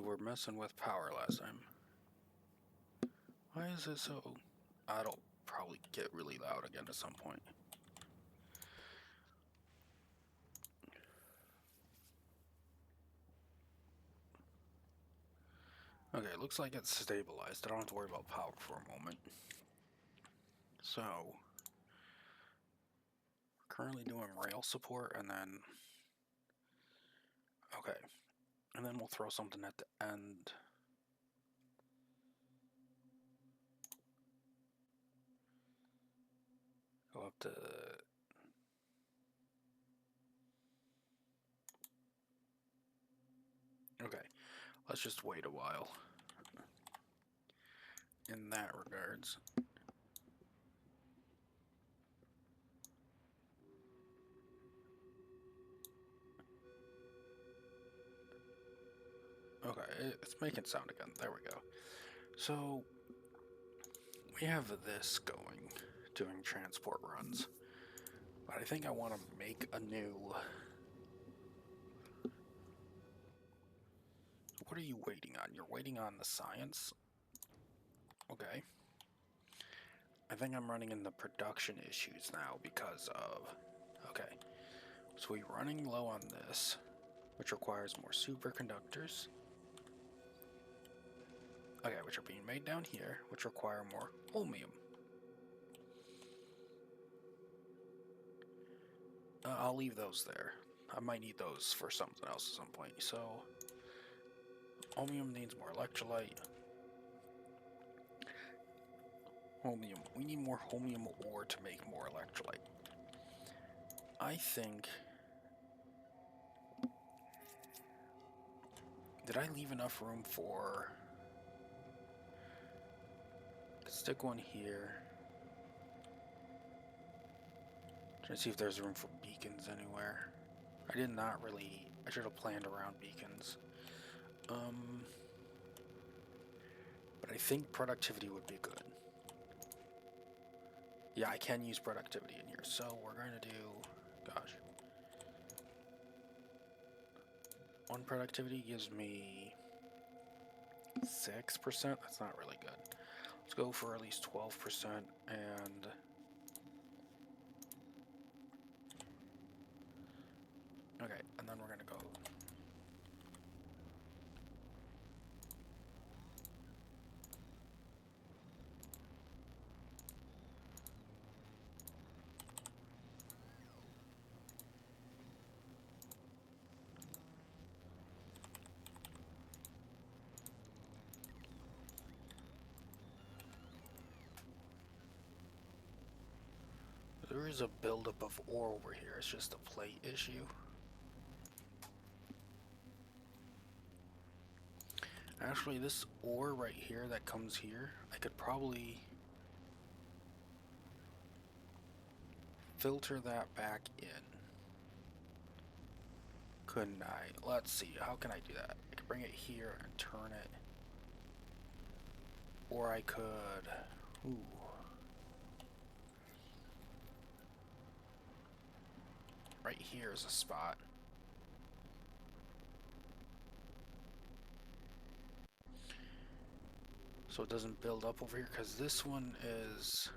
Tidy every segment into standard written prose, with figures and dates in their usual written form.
were messing with power last time. Why is it so... It'll probably get really loud again at some point. Okay, it looks like it's stabilized. I don't have to worry about power for a moment. So, we're currently doing rail support, and then... Okay, and then we'll throw something at the end. Go up to... Okay, let's just wait a while. In that regards. Okay, it's making sound again. There we go. So, we have this going, doing transport runs. But I think I want to make a new... What are you waiting on? You're waiting on the science? Okay. I think I'm running into production issues now because of... Okay. So we're running low on this, which requires more superconductors. Okay, which are being made down here, which require more holmium. I'll leave those there. I might need those for something else at some point. So, holmium needs more electrolyte. Holmium. We need more holmium ore to make more electrolyte. I think... Did I leave enough room for... Stick one here. Trying to see if there's room for beacons anywhere. I did not really... I should have planned around beacons. But I think productivity would be good. Yeah, I can use productivity in here. So we're going to do... Gosh. One productivity gives me 6%. That's not really good. Let's go for at least 12% and... Okay, and then we're going to go... There is a buildup of ore over here. It's just a plate issue. Actually, this ore right here that comes here, I could probably filter that back in. Couldn't I? Let's see. How can I do that? I could bring it here and turn it. Or I could... Ooh. Right here is a spot. So it doesn't build up over here, because this one is...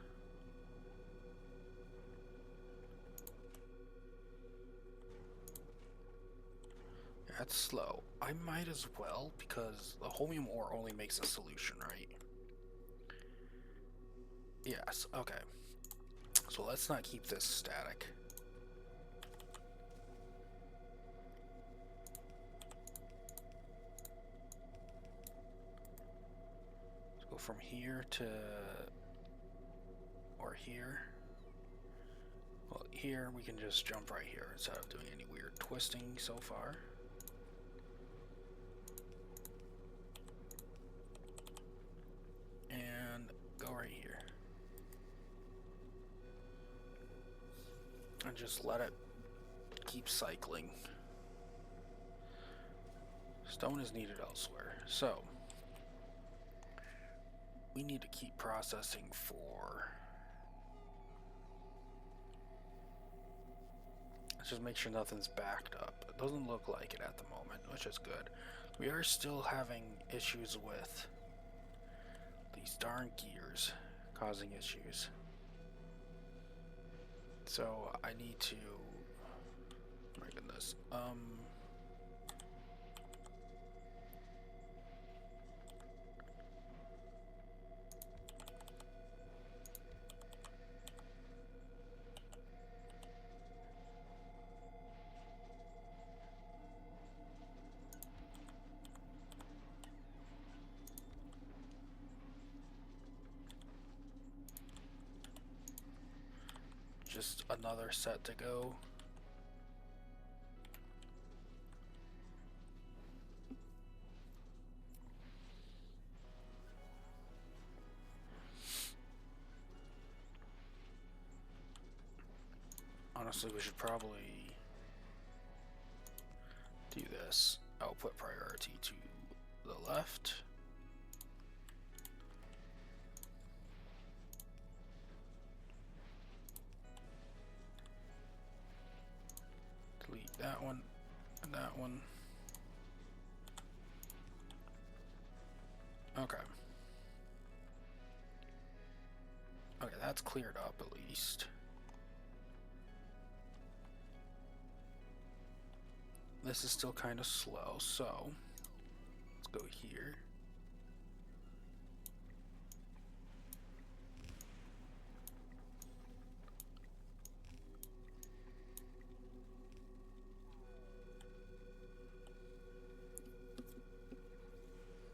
That's slow. I might as well, because the holmium ore only makes a solution, right? Yes, okay. So let's not keep this static. Let's go from here to... or here. Well, here we can just jump right here instead of doing any weird twisting so far. And go right here. And just let it keep cycling. Stone is needed elsewhere. So, we need to keep processing for... Let's just make sure nothing's backed up. It doesn't look like it at the moment, which is good. We are still having issues with these darn gears causing issues. So I need to, my goodness, just another set to go. Honestly, we should probably do this. Output priority to the left. Delete that one and that one. Okay. Okay, that's cleared up at least. This is still kind of slow, so let's go here.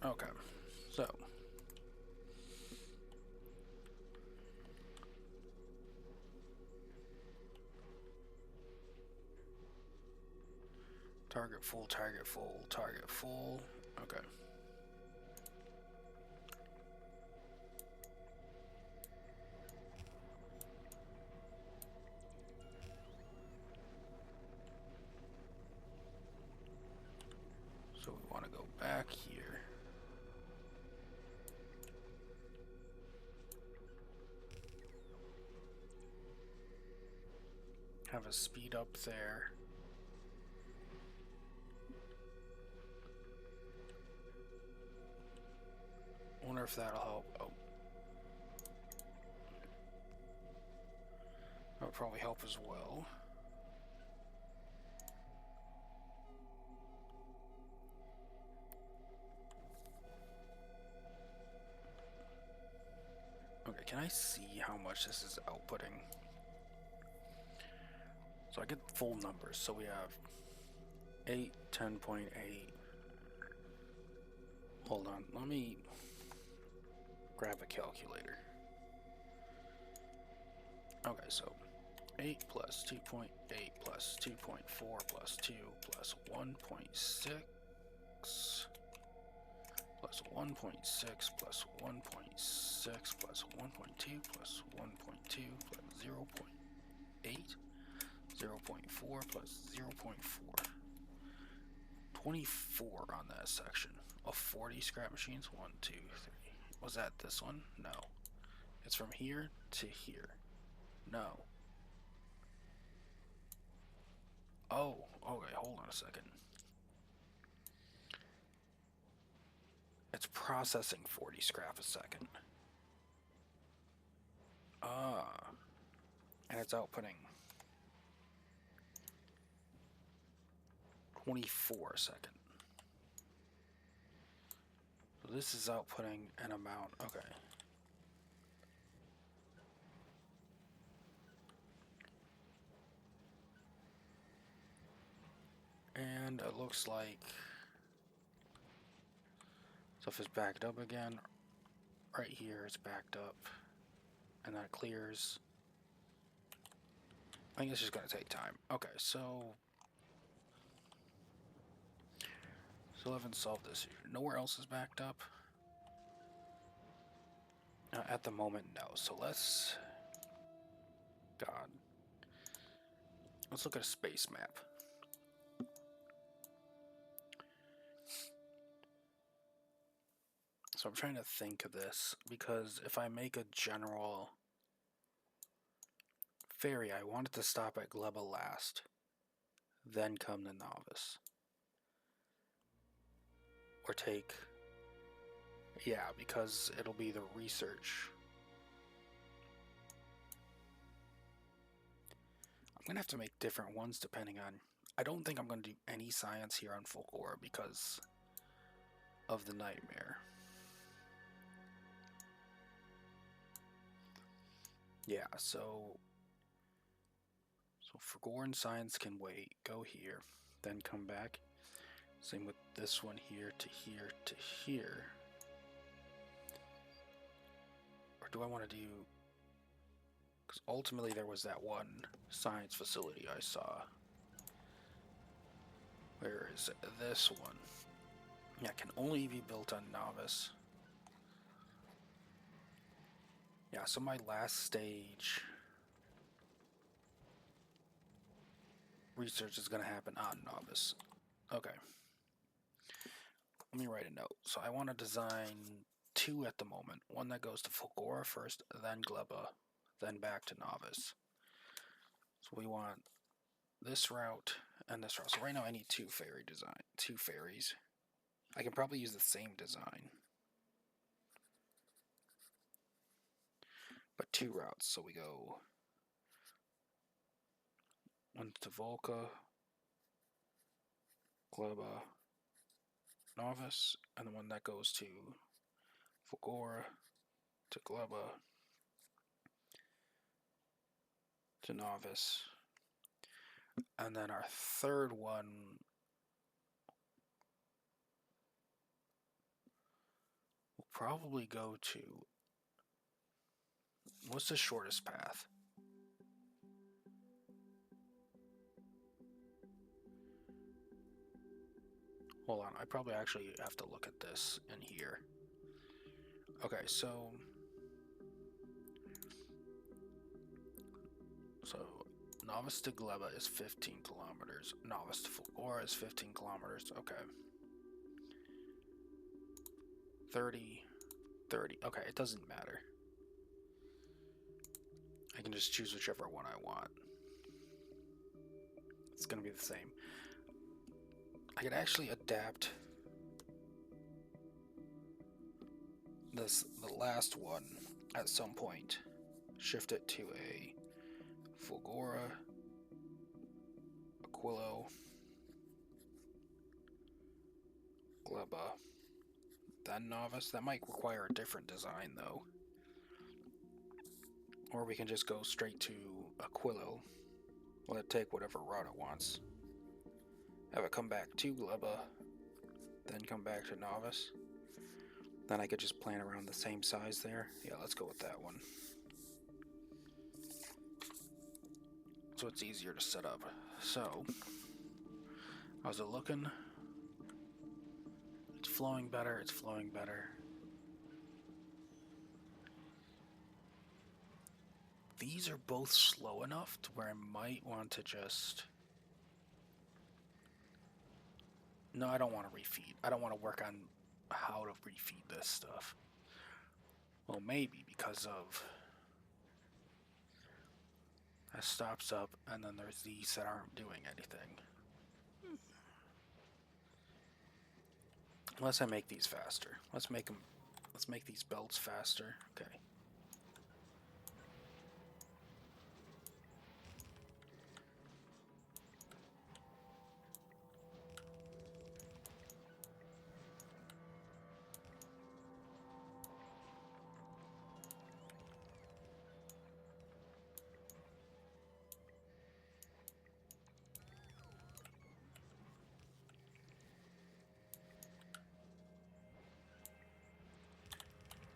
Okay, so target full, target full, target full. Okay. So we want to go back here. Have a speed up there. Wonder if that'll help. Oh. That would probably help as well. Okay, can I see how much this is outputting? So I get full numbers. So we have 8, 10.8. Hold on, let me grab a calculator. Okay, so 8 plus 2.8 plus 2.4 plus 2 plus 1.6 plus 1.6 plus 1.6 plus 1.2 plus 1.2 plus 0.8, 0.4 plus 0.4. 24 on that section of 40 scrap machines. 1, 2, 3. Was that this one? No. It's from here to here. No. Oh, okay, hold on a second. It's processing 40 scrap a second. And it's outputting 24 a second. So this is outputting an amount, okay. And it looks like stuff is backed up again. Right here it's backed up. And that clears. I think it's just gonna take time. Okay, so still haven't solved this issue. Nowhere else is backed up. At the moment, no. So let's look at a space map. So I'm trying to think of this, because if I make a general ferry, I want it to stop at Gleba last, then come to Novice. Or take... Yeah, because it'll be the research. I'm gonna have to make different ones depending on... I don't think I'm gonna do any science here on Fulgora because of the nightmare. Yeah, so Fulgoran science can wait. Go here, then come back. Same with this one here to here to here. Or do I want to do... Because ultimately there was that one science facility I saw. Where is it? This one. Yeah, can only be built on Novice. Yeah, so my last stage research is going to happen on Novice. Okay. Let me write a note. So I want to design 2 at the moment. One that goes to Fulgora first, then Gleba, then back to Novice. So we want this route and this route. So right now I need 2 ferries. I can probably use the same design, but 2 routes. So we go one to Volca, Gleba, Novice, and the one that goes to Fulgora, to Gleba, to Novice, and then our third one will probably go to... What's the shortest path? Hold on, I probably actually have to look at this in here. Okay, so Novice to Gleba is 15 kilometers. Novice to Fulgora is 15 kilometers. Okay. 30, 30. Okay, it doesn't matter. I can just choose whichever one I want. It's gonna be the same. I could actually adapt the last one at some point. Shift it to a Fulgora, Aquilo, Gleba, then Novice. That might require a different design though. Or we can just go straight to Aquilo. Let it take whatever route it wants. Have it come back to Gleba, then come back to Novice. Then I could just plan around the same size there. Yeah, let's go with that one. So it's easier to set up. So, how's it looking? It's flowing better, it's flowing better. These are both slow enough to where I might want to just... No, I don't want to refeed. I don't want to work on how to refeed this stuff. Well, maybe because of... That stops up, and then there's these that aren't doing anything. Unless I make these faster. Let's make these belts faster. Okay.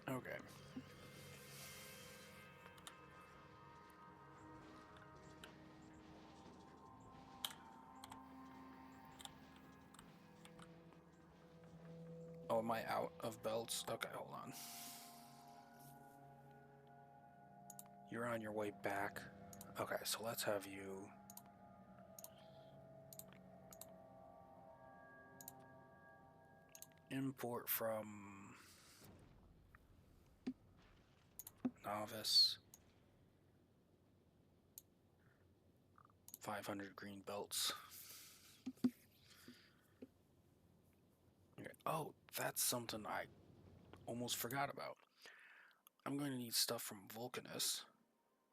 Okay. Oh, am I out of belts? Okay, hold on. You're on your way back. Okay, so let's have you... import from... Novice. 500 green belts. Okay. Oh, that's something I almost forgot about. I'm going to need stuff from Vulcanus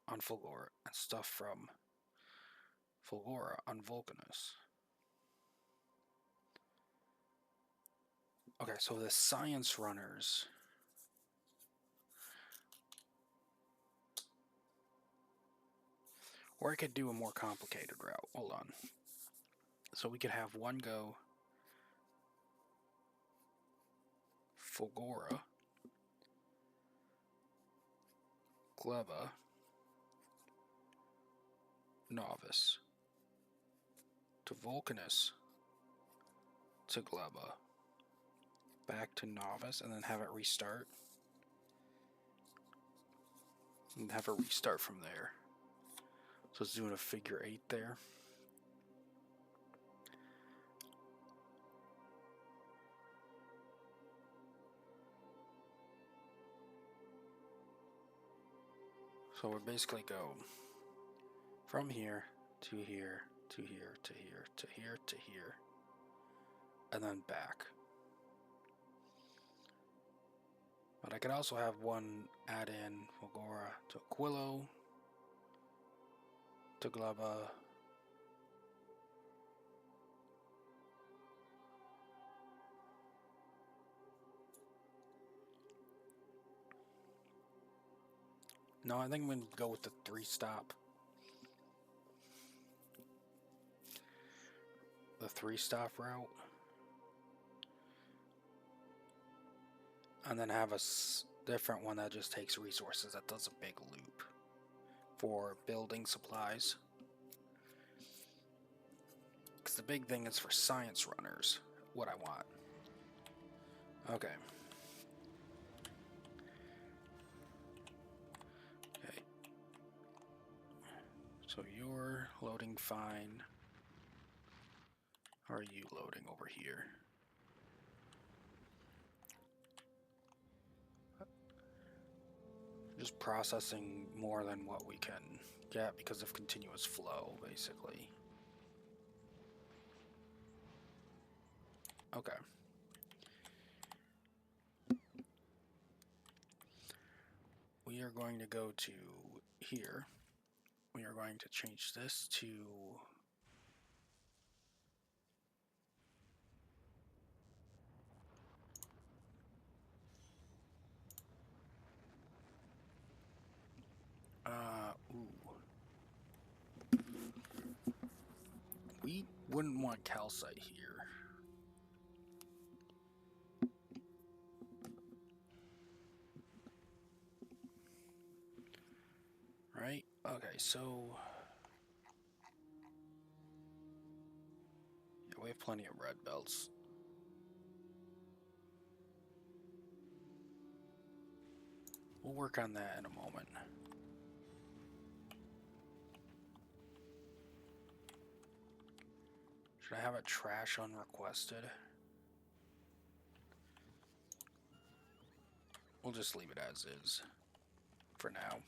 on Fulgora and stuff from Fulgora on Vulcanus. Okay, so the science runners. Or I could do a more complicated route. Hold on. So we could have one go Fulgora, Gleba, Novice, to Vulcanus, to Gleba, back to Novice, and then have it restart. And have it restart from there. So it's doing a figure 8 there. So we basically go from here to here to here to here to here to here, and then back. But I could also have one add in Fulgora to Aquilo, to Gleba, no, I think I'm going to go with the 3-stop. The 3-stop route. And then have a different one that just takes resources, that does a big loop for building supplies. Because the big thing is for science runners, what I want. Okay. Okay. So you're loading fine. How are you loading over here? Just processing more than what we can get because of continuous flow, basically. Okay. We are going to go to here. We are going to change this to we wouldn't want calcite here. Right? Okay, so yeah, we have plenty of red belts. We'll work on that in a moment. Should I have it trash unrequested? We'll just leave it as is for now.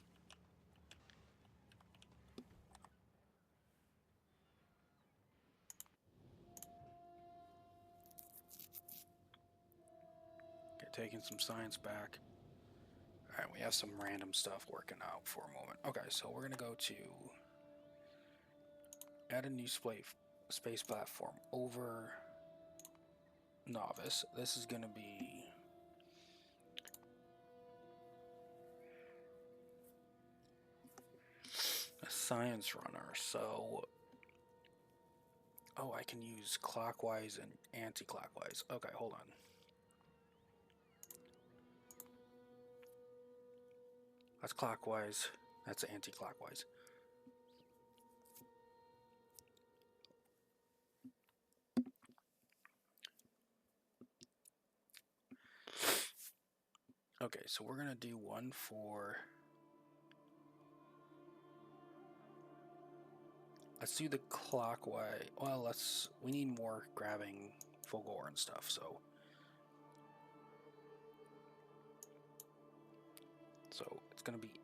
Okay, taking some science back. Alright, we have some random stuff working out for a moment. Okay, so we're gonna go to add a new space platform over Novice. This is gonna be a science runner, so oh, I can use clockwise and anti-clockwise. Okay, hold on. That's clockwise, that's anti-clockwise. Okay, so we're gonna do one for, let's do the clockwise. Well, we need more grabbing Fulgor and stuff, so it's gonna be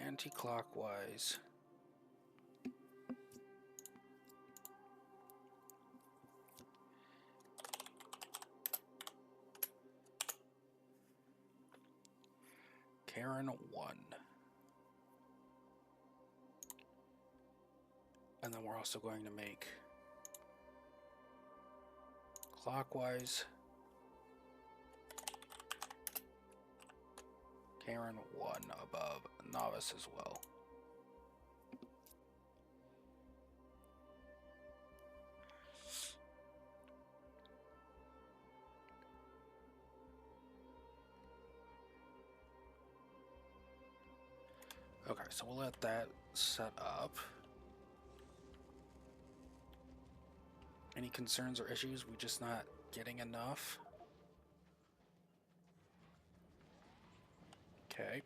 anti-clockwise Karen 1. And then we're also going to make clockwise Karen 1 above novice as well. Okay, so we'll let that set up. Any concerns or issues? We just not getting enough? Okay.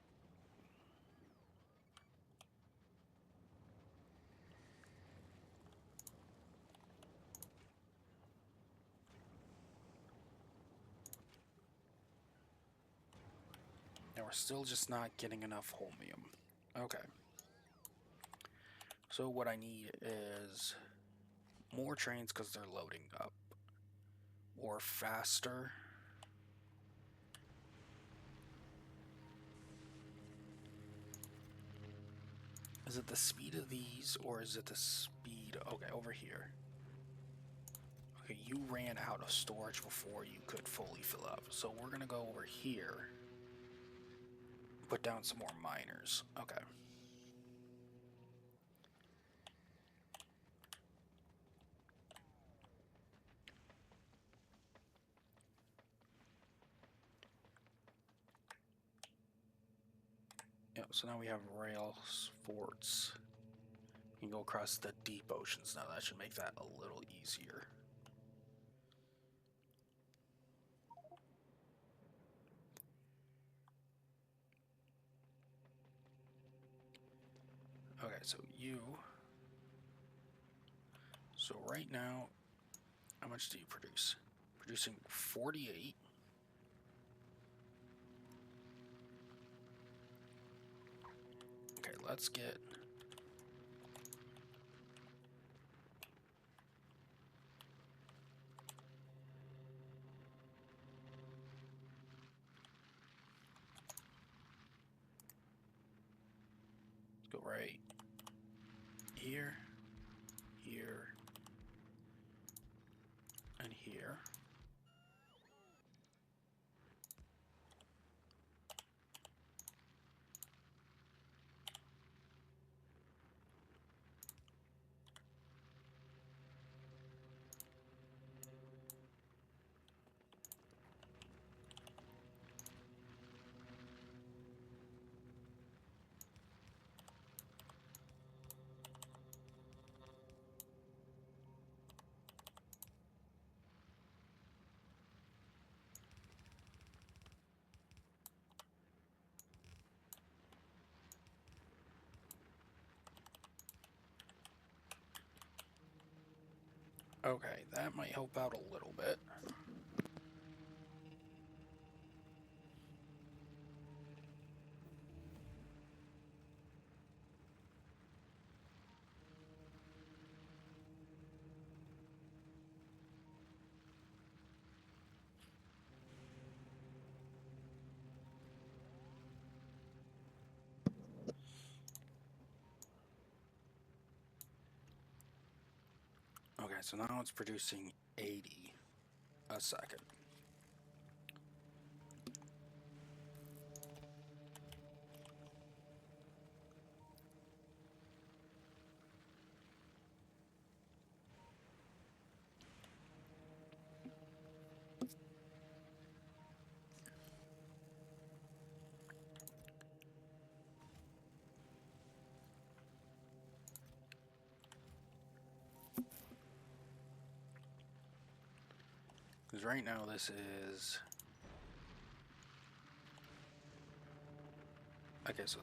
And we're still just not getting enough holmium. Okay. So what I need is more trains because they're loading up. Or faster. Is it the speed of these or is it the speed? Okay, over here. Okay, you ran out of storage before you could fully fill up. So we're going to go over here. Put down some more miners. Okay. Yep, so now we have rail forts. You can go across the deep oceans now. That should make that a little easier. Okay, so you... So right now, how much do you produce? Producing 48. Okay, let's get... Go right here, here, and here. Okay, that might help out a little bit. Okay, so now it's producing 80 a second. Because right now this is... Okay, so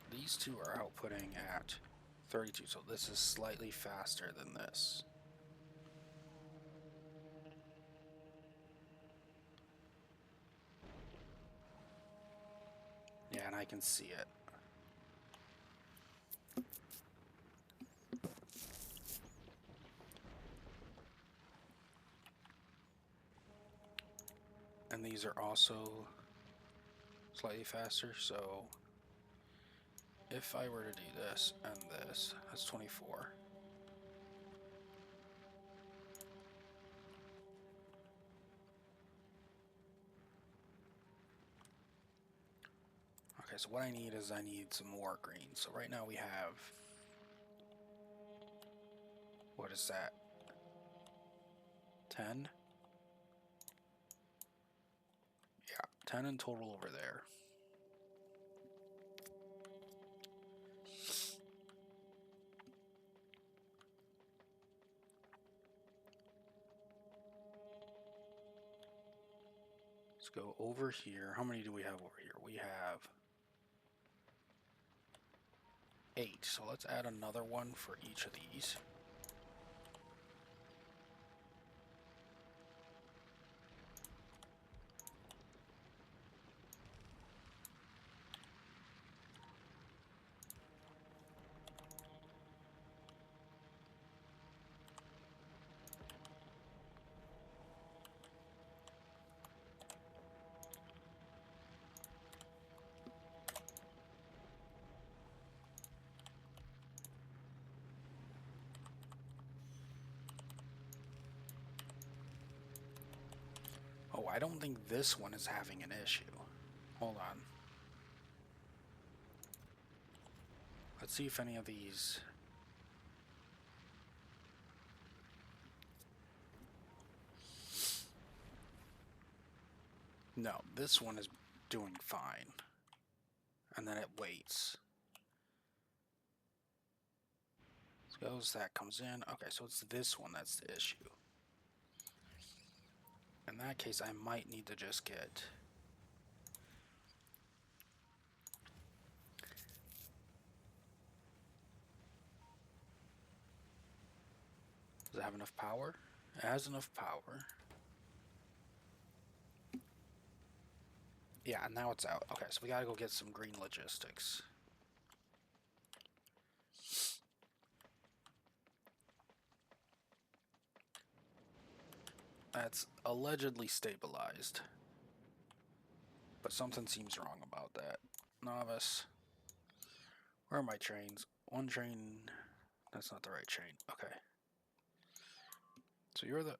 these two are outputting at 32, so this is slightly faster than this. Yeah, and I can see it. And these are also slightly faster. So if I were to do this and this, that's 24. Okay, so what I need is I need some more green. So right now we have, what is that? 10? Yeah, 10 in total over there. Let's go over here. How many do we have over here? We have 8. So let's add another one for each of these. Oh, I don't think this one is having an issue. Hold on. Let's see if any of these... No, this one is doing fine. And then it waits. Suppose that comes in. Okay, so it's this one that's the issue. In that case, I might need to just get... Does it have enough power? It has enough power. Yeah, and now it's out. Okay, so we gotta go get some green logistics. That's allegedly stabilized. But something seems wrong about that. Novice. Where are my trains? One train... That's not the right train. Okay. So you're the...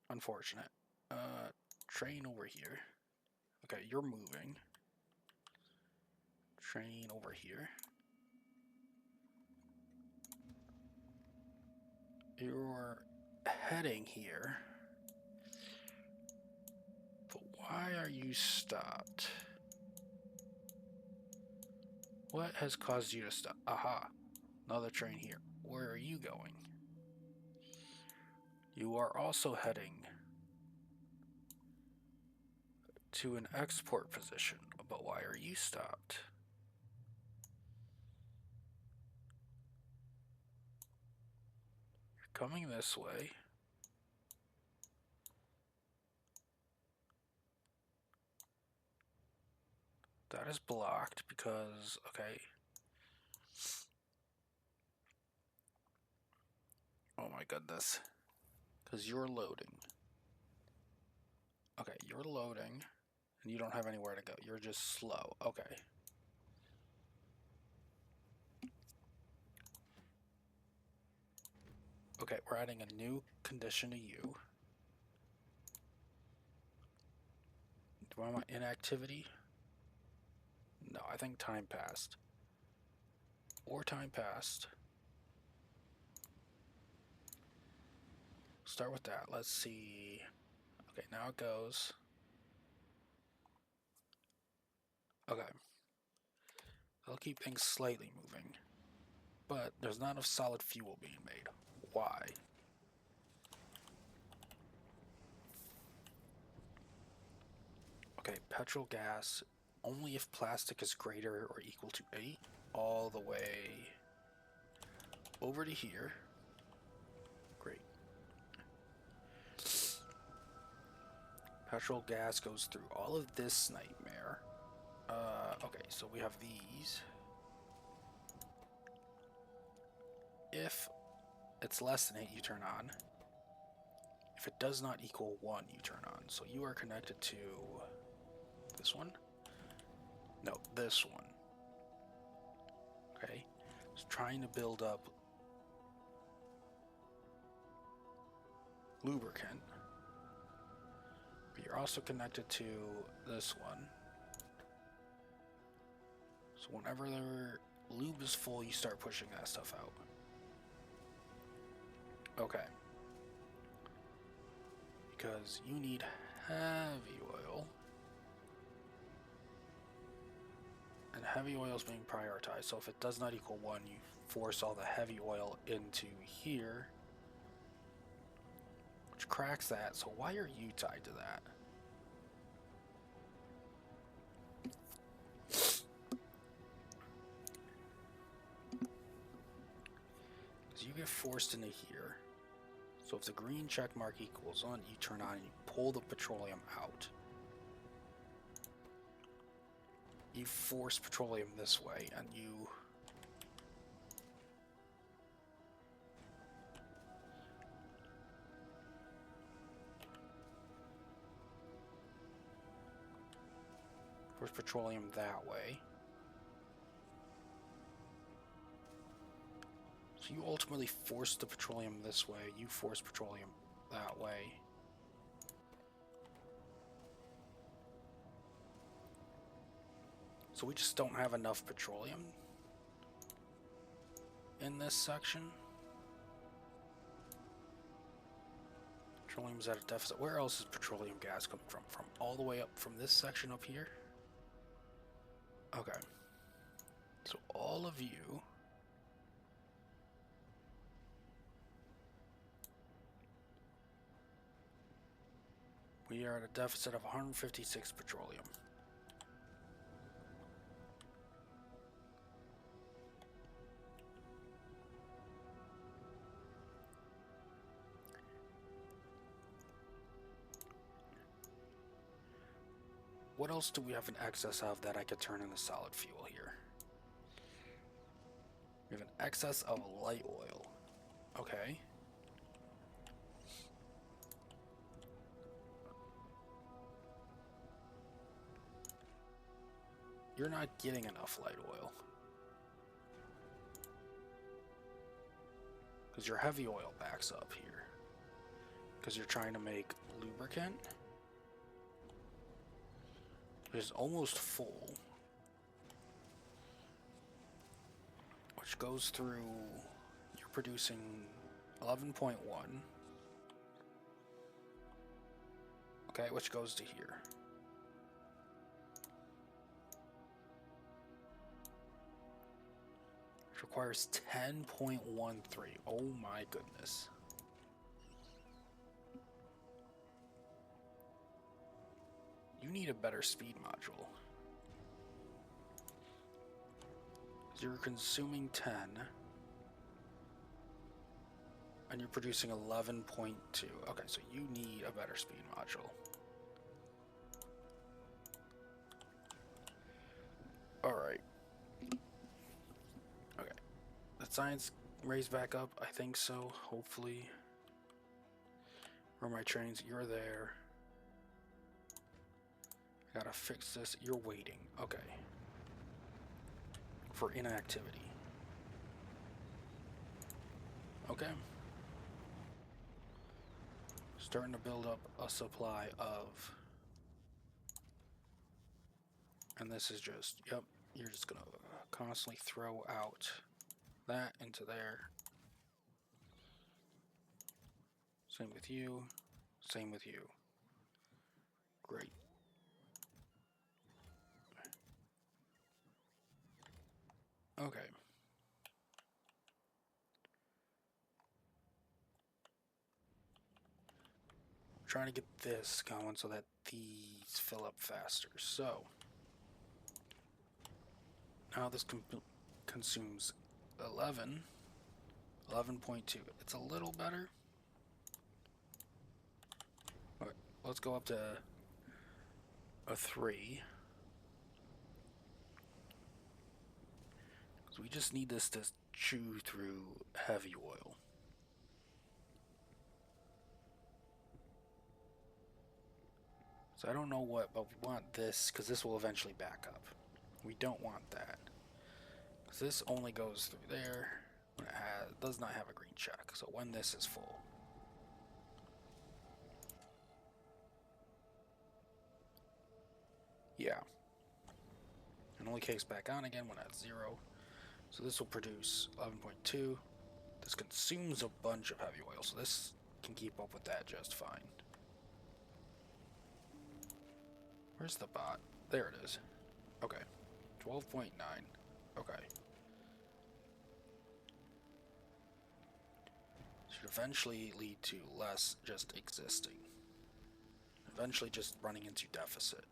Unfortunate. Train over here. Okay, you're moving. Train over here. You're heading here. But why are you stopped? What has caused you to stop? Aha. Another train here. Where are you going? You are also heading to an export position. But why are you stopped? You're coming this way. That is blocked because, okay. Oh my goodness. Because you're loading. Okay, you're loading. And you don't have anywhere to go. You're just slow. Okay. Okay, we're adding a new condition to you. Do I want inactivity? No, I think time passed. Or time passed. Start with that. Let's see. Okay, now it goes. Okay. I'll keep things slightly moving. But there's not enough solid fuel being made. Why? Okay, petrol gas, only if plastic is greater or equal to 8, all the way over to here. Great. Petrol gas goes through all of this nightmare. Okay, so we have these. If it's less than 8, you turn on. If it does not equal 1, you turn on. So you are connected to this one? No, this one. Okay. It's trying to build up lubricant. But you're also connected to this one. So whenever the lube is full, you start pushing that stuff out. Okay. Because you need heavy oil. And heavy oil is being prioritized. So if it does not equal 1, you force all the heavy oil into here. Which cracks that. So why are you tied to that? Because you get forced into here. So if the green check mark equals 1, you turn on and you pull the petroleum out. You force petroleum this way, and you force petroleum that way. So you ultimately force the petroleum this way, you force petroleum that way. So we just don't have enough petroleum in this section. Petroleum's at a deficit. Where else is petroleum gas coming from? From all the way up from this section up here? Okay. So all of you we are at a deficit of 156 petroleum. What else do we have an excess of that I could turn into solid fuel here? We have an excess of light oil. Okay. You're not getting enough light oil. Because your heavy oil backs up here. Because you're trying to make lubricant. Is almost full, which goes through, you're producing 11.1, okay, which goes to here. Which requires 10.13. Oh my goodness. You need a better speed module. You're consuming 10. And you're producing 11.2. Okay, so you need a better speed module. Alright. Okay. The science raised back up? I think so, hopefully. Where are my trains? You're there. Gotta fix this. You're waiting. Okay. For inactivity. Okay. Starting to build up a supply of... And this is just... Yep. You're just gonna constantly throw out that into there. Same with you. Same with you. Great. Okay. Trying to get this going so that these fill up faster. So now this consumes 11, 11.2. It's a little better. All right, let's go up to a 3. Because we just need this to chew through heavy oil. So I don't know what, but we want this because this will eventually back up. We don't want that. Because this only goes through there when it does not have a green check. So when this is full. Yeah. It only kicks back on again when it's 0. So this will produce 11.2. This consumes a bunch of heavy oil, so this can keep up with that just fine. Where's the bot? There it is. Okay. 12.9. Okay. Should eventually lead to less just existing. Eventually just running into deficit.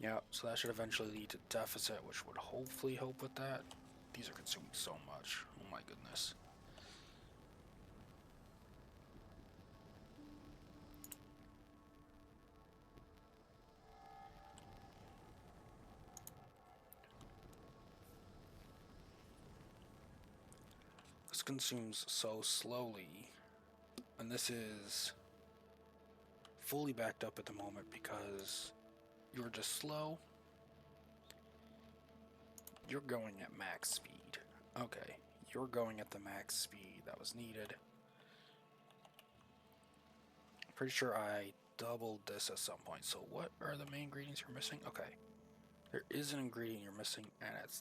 Yeah, so that should eventually lead to deficit, which would hopefully help with that. These are consuming so much. Oh my goodness. This consumes so slowly, and this is fully backed up at the moment because you're just slow. You're going at max speed. Okay, you're going at the max speed that was needed. Pretty sure I doubled this at some point. So what are the main ingredients you're missing? Okay, there is an ingredient you're missing, and it's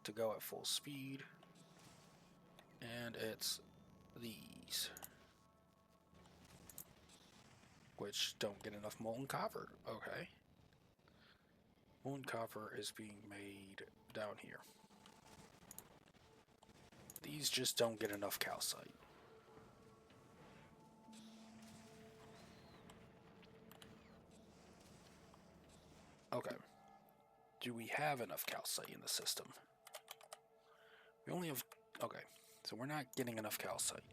to go at full speed. And it's these, which don't get enough molten copper. Okay. Molten copper is being made down here. These just don't get enough calcite. Okay. Do we have enough calcite in the system? We only have... Okay. So we're not getting enough calcite.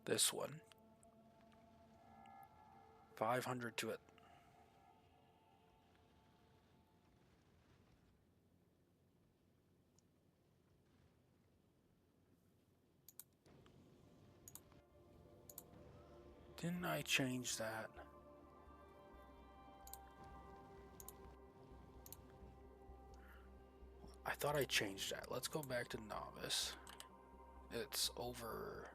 This one. 500 to it. Didn't I change that? I thought I changed that. Let's go back to novice. It's over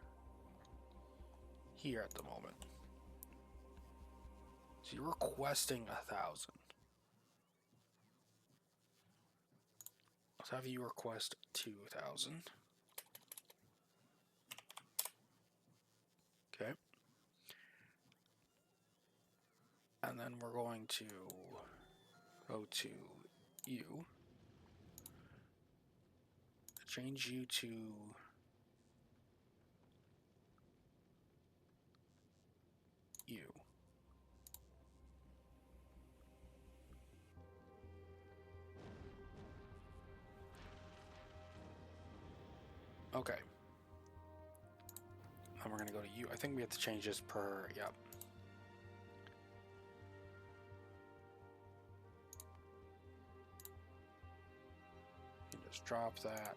here at the moment. So you're requesting 1,000. Let's have you request 2,000. Okay. And then we're going to go to you. Change you to you. Okay. Then we're going to go to you. I think we have to change this per, yep. You can just drop that.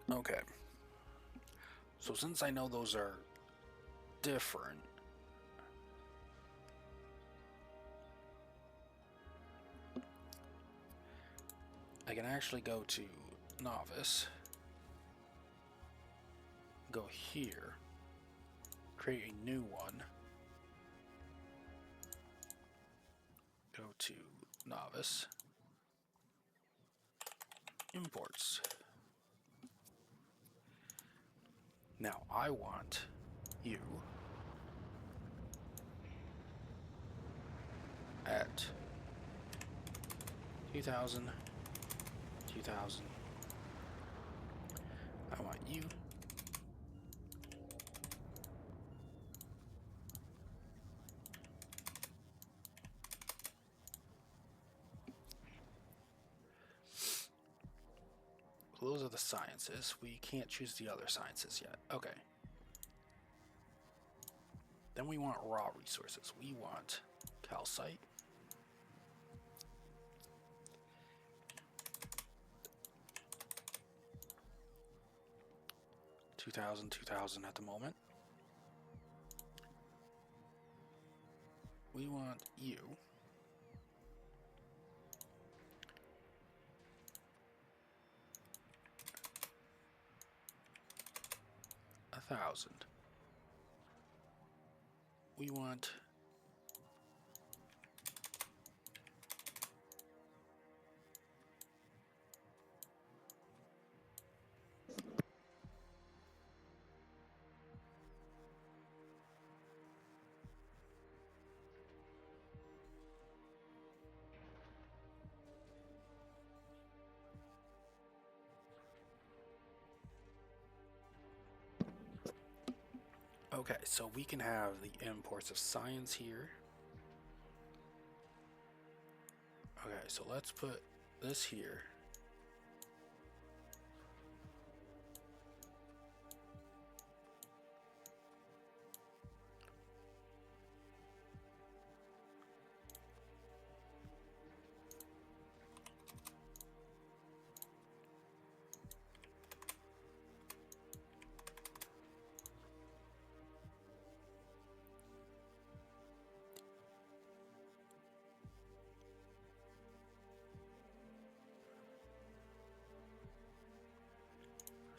Okay. So since I know those are different, I can actually go to novice, go here, create a new one, go to novice, imports. Now I want you at 2,000, 2,000. I want you are the sciences. We can't choose the other sciences yet. Okay. Then we want raw resources. We want calcite. $2,000 at the moment. We want you. $1,000. We want okay, so we can have the imports of science here. Okay, so let's put this here.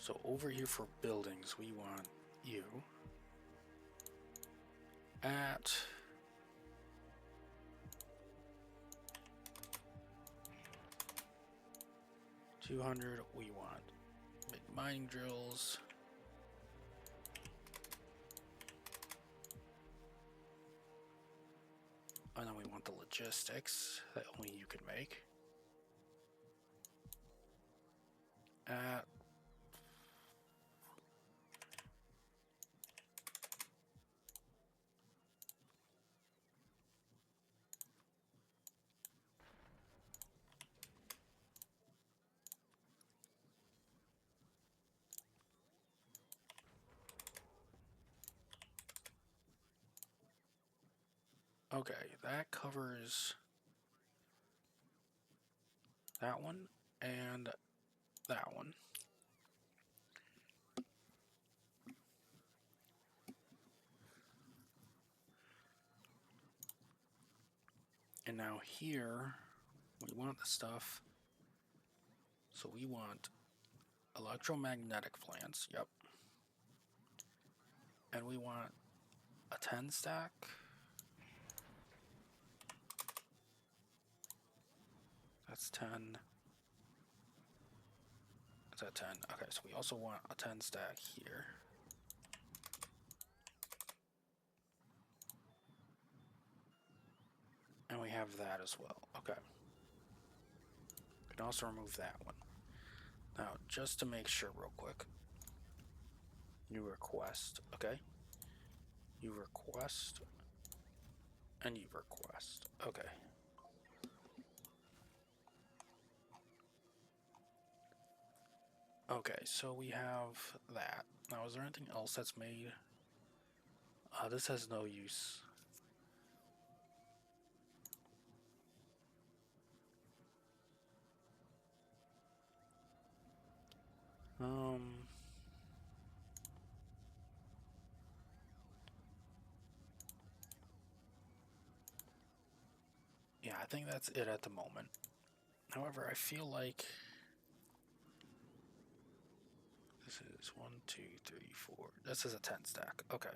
So over here for buildings, we want you at 200. We want make mining drills. And then we want the logistics that only you can make at okay, that covers that one and that one. And now here, we want the stuff. So we want electromagnetic plants, yep. And we want a 10 stack. That's 10. Is that 10? Okay, so we also want a 10 stack here. And we have that as well. Okay. We can also remove that one. Now, just to make sure real quick. New request, okay? You request. And you request. Okay. Okay, so we have that. Now, is there anything else that's made? This has no use. Yeah, I think that's it at the moment. However, I feel like this is 1, 2, 3, 4. This is a 10 stack. Okay.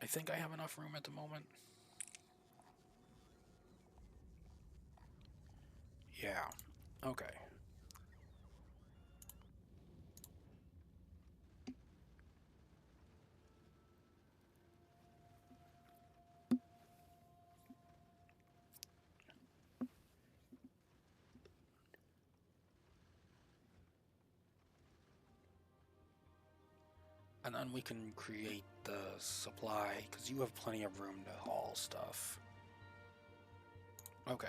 I think I have enough room at the moment. Yeah. Okay. And then we can create the supply, because you have plenty of room to haul stuff. Okay.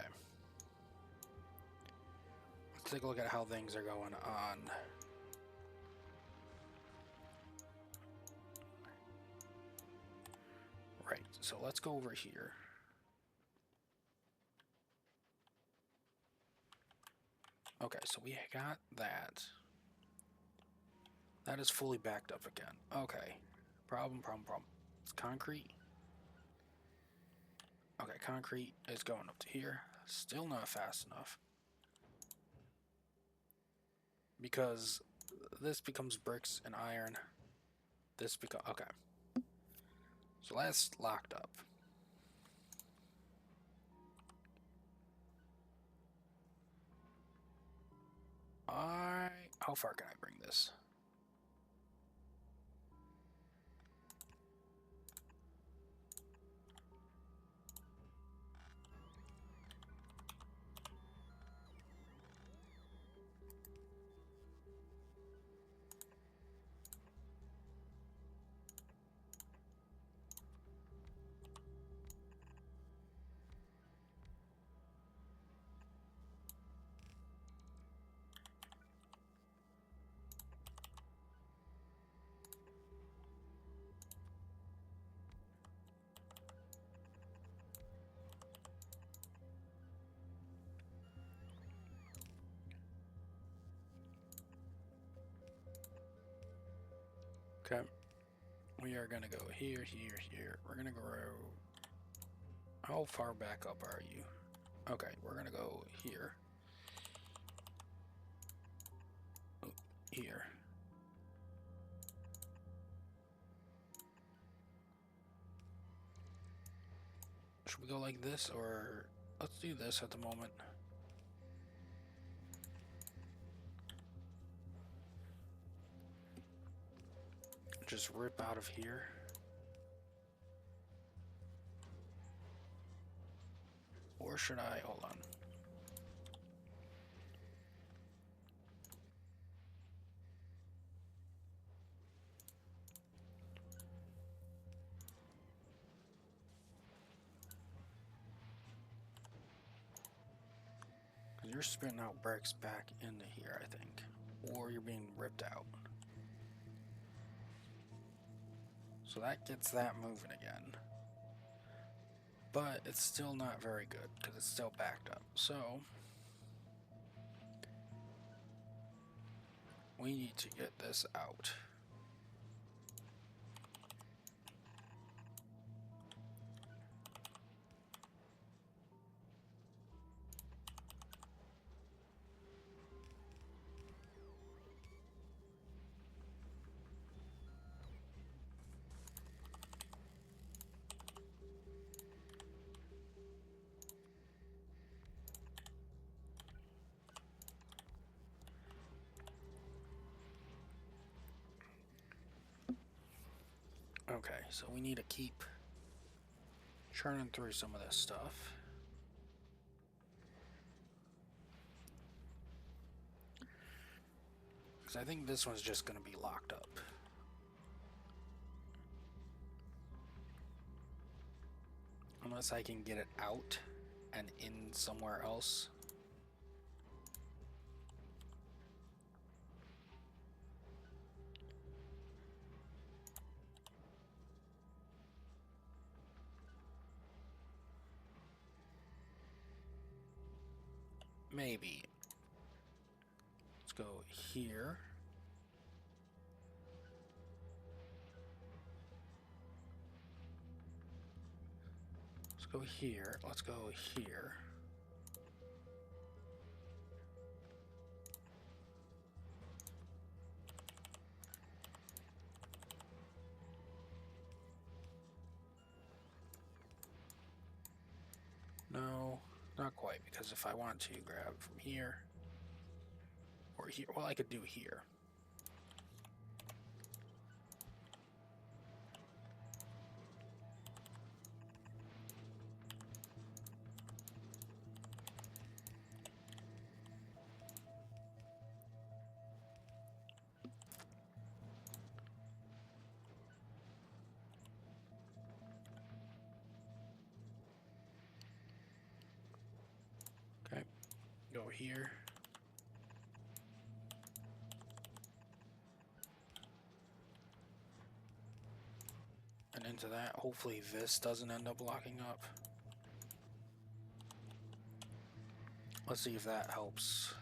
Let's take a look at how things are going on. Right, so let's go over here. Okay, so we got that. That is fully backed up again. Okay. Problem. It's concrete. Okay, concrete is going up to here. Still not fast enough. Because this becomes bricks and iron. This becomes... Okay. So that's locked up. How far can I bring this? Okay. We are gonna go here, here, here. We're gonna grow... How far back up are you? Okay, we're gonna go here. Oh, here. Should we go like this, or... Let's do this at the moment. Just rip out of here. Or should I? Hold on. Because you're spitting out bricks back into here, I think. Or you're being ripped out. So that gets that moving again. But it's still not very good because it's still backed up. So we need to get this out. Okay, so we need to keep churning through some of this stuff. Because I think this one's just going to be locked up. Unless I can get it out and in somewhere else. Maybe. Let's go here. Let's go here. Let's go here. No, not quite, because if I want to grab from here or here, well, I could do here. go here. And into that. Hopefully this doesn't end up locking up. Let's see if that helps.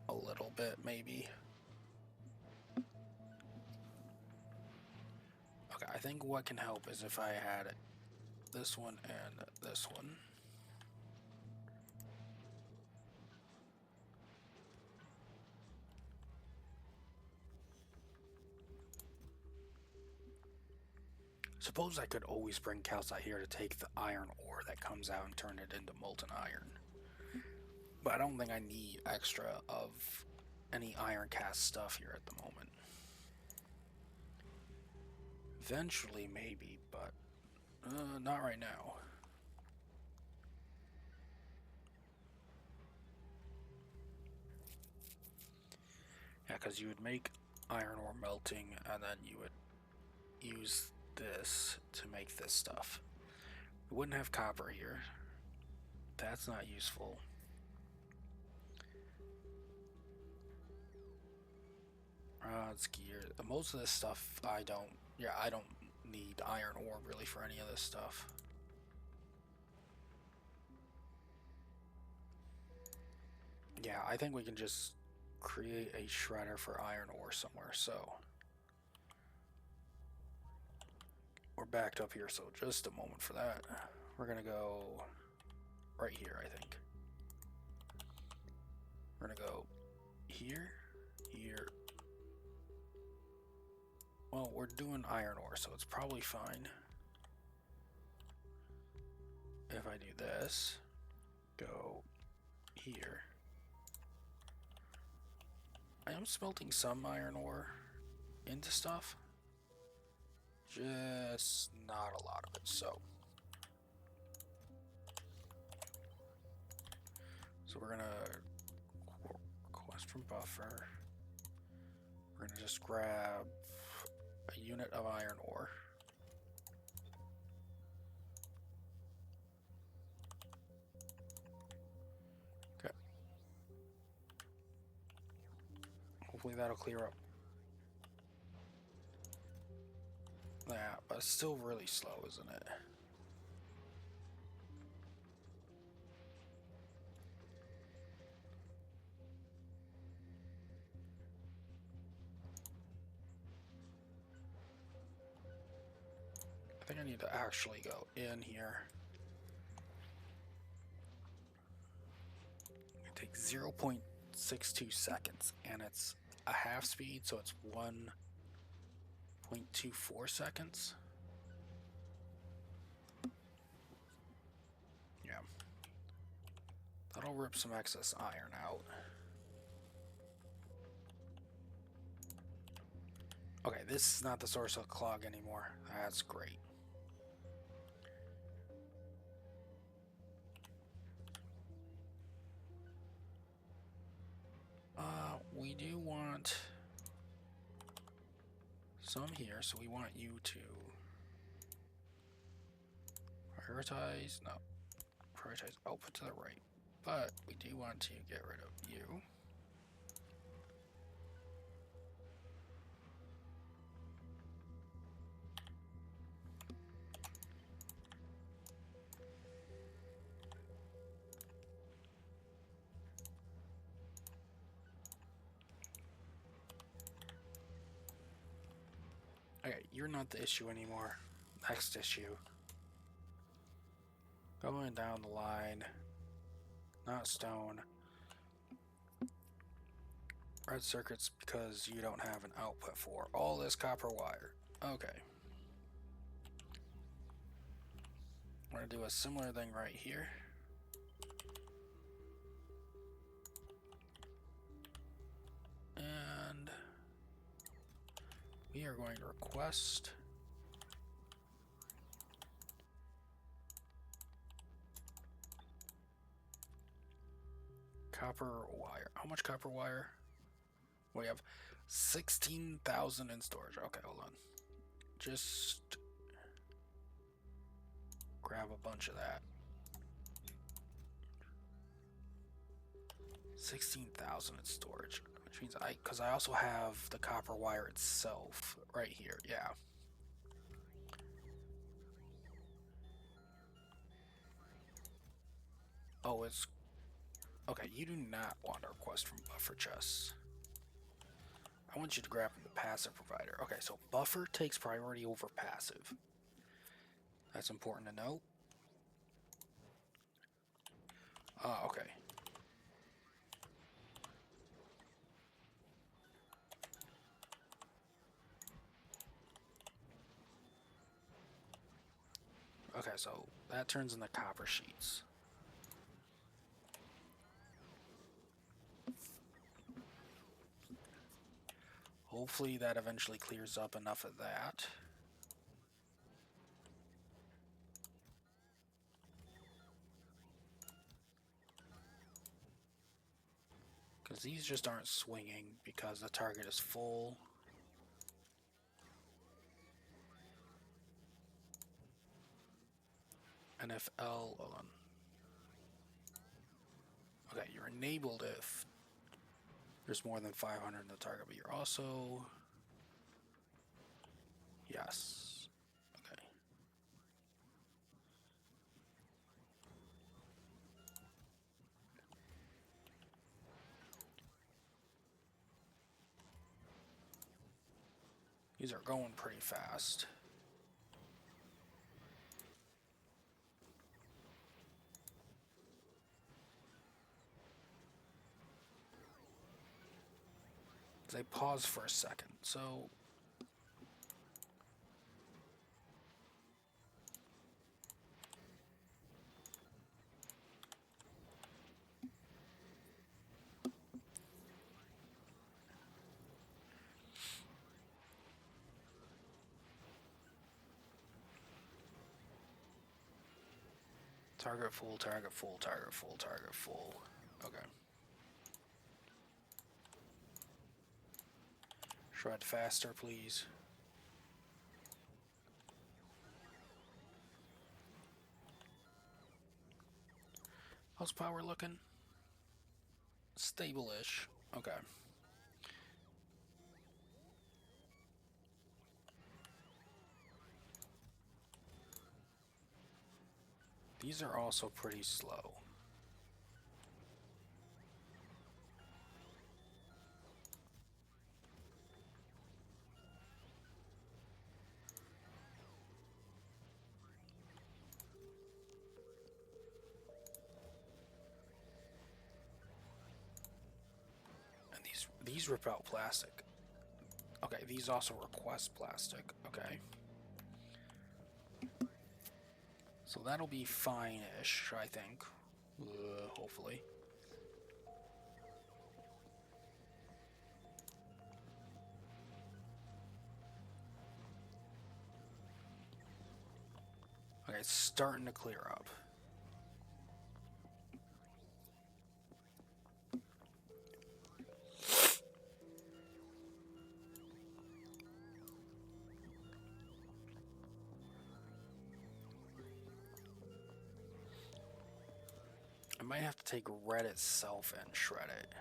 A little bit, maybe. Okay, I think what can help is if I had this one and this one. Suppose I could always bring calcite here to take the iron ore that comes out and turn it into molten iron. But I don't think I need extra of any iron cast stuff here at the moment. Eventually, maybe, but not right now. Yeah, because you would make iron ore melting, and then you would use this to make this stuff. We wouldn't have copper here. That's not useful. It's gear. Most of this stuff I don't need iron ore really for any of this stuff. Yeah, I think we can just create a shredder for iron ore somewhere, so we're backed up here, so just a moment for that. We're gonna go right here, I think. We're gonna go here, here. Well, we're doing iron ore, so it's probably fine. If I do this, go here. I am smelting some iron ore into stuff, just not a lot of it, so we're gonna request from buffer. We're gonna just grab a unit of iron ore. Okay. Hopefully that'll clear up. Yeah, but it's still really slow, isn't it? I think I need to actually go in here. It takes 0.62 seconds, and it's a half speed, so it's 1.24 seconds. Yeah. That'll rip some excess iron out. Okay, this is not the source of clog anymore. That's great. We do want some here, so we want you to prioritize output to the right, but we do want to get rid of you. Okay, you're not the issue anymore. Next issue. Going down the line. Not stone. Red circuits because you don't have an output for all this copper wire. Okay. We're gonna do a similar thing right here. And we are going to request copper wire. How much copper wire? We have 16,000 in storage. Okay, hold on. Just grab a bunch of that. 16,000 in storage, which means because I also have the copper wire itself right here. Yeah. Oh, it's okay. You do not want a request from buffer chests. I want you to grab the passive provider. Okay, so buffer takes priority over passive. That's important to know. Okay. Okay, so that turns into copper sheets. Hopefully that eventually clears up enough of that. Because these just aren't swinging because the target is full. And if L, hold on. Okay, you're enabled if there's more than 500 in the target, but you're also, yes. Okay. These are going pretty fast. They pause for a second, so target full, target full, target full, target full. Okay. Shred faster, please. How's power looking? Stable-ish. Okay. These are also pretty slow. And these rip out plastic. Okay, these also request plastic. Okay. So that'll be fine-ish, I think. Hopefully. Okay, it's starting to clear up. I might have to take red itself and shred it.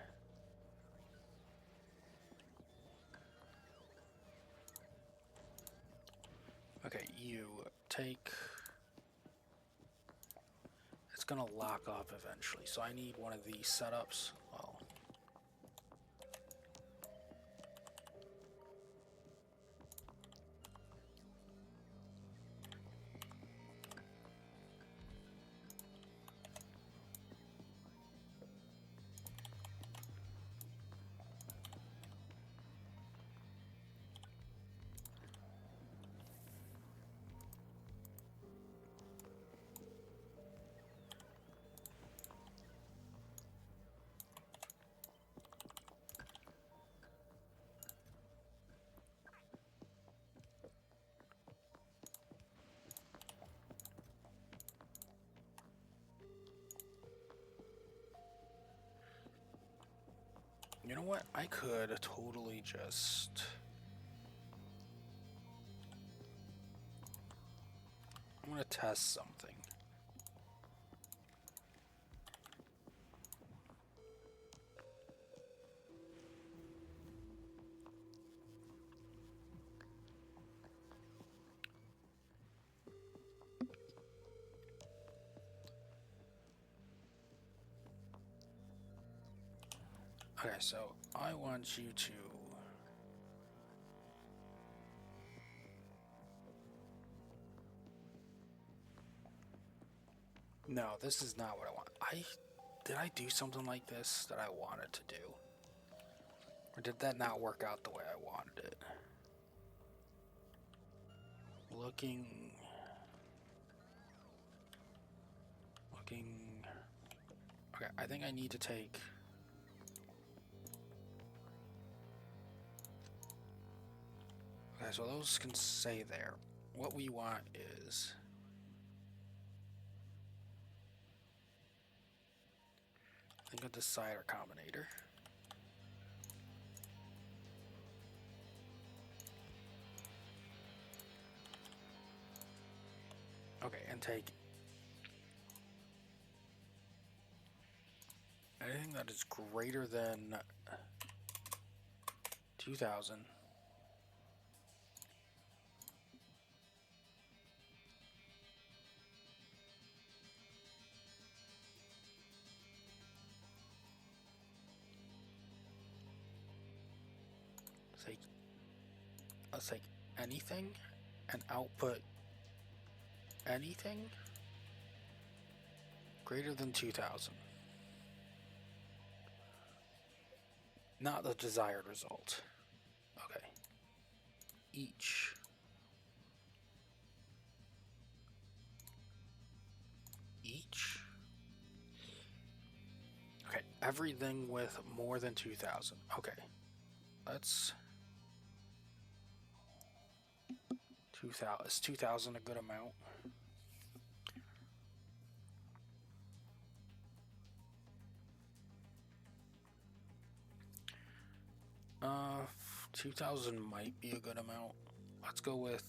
Okay, you take... It's gonna lock up eventually, so I need one of these setups. Well, you know what? I could totally just... I'm gonna test something. Okay, so I want you to... No, this is not what I want. Did I do something like this that I wanted to do? Or did that not work out the way I wanted it? Looking... Okay, I think I need to take... Okay, so those can stay there. What we want is... think of the decider combinator. Okay, and take anything that is greater than 2,000. Let's take anything and output anything greater than 2,000. Not the desired result. Okay. Each. Okay, everything with more than 2,000. Okay. Let's... 2,000. Is 2,000 a good amount? 2,000 might be a good amount. Let's go with...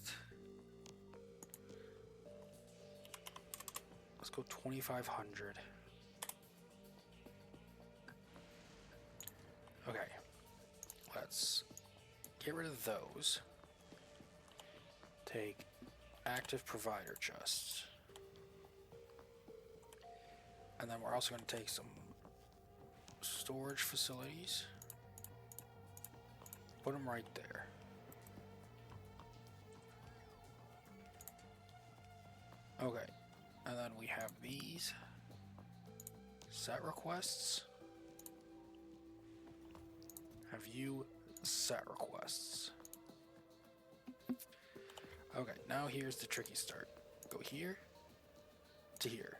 Let's go 2,500. Okay. Let's get rid of those. Take active provider chests. And then we're also going to take some storage facilities. Put them right there. Okay. And then we have these set requests. Have you set requests? Okay, now here's the tricky start. Go here to here.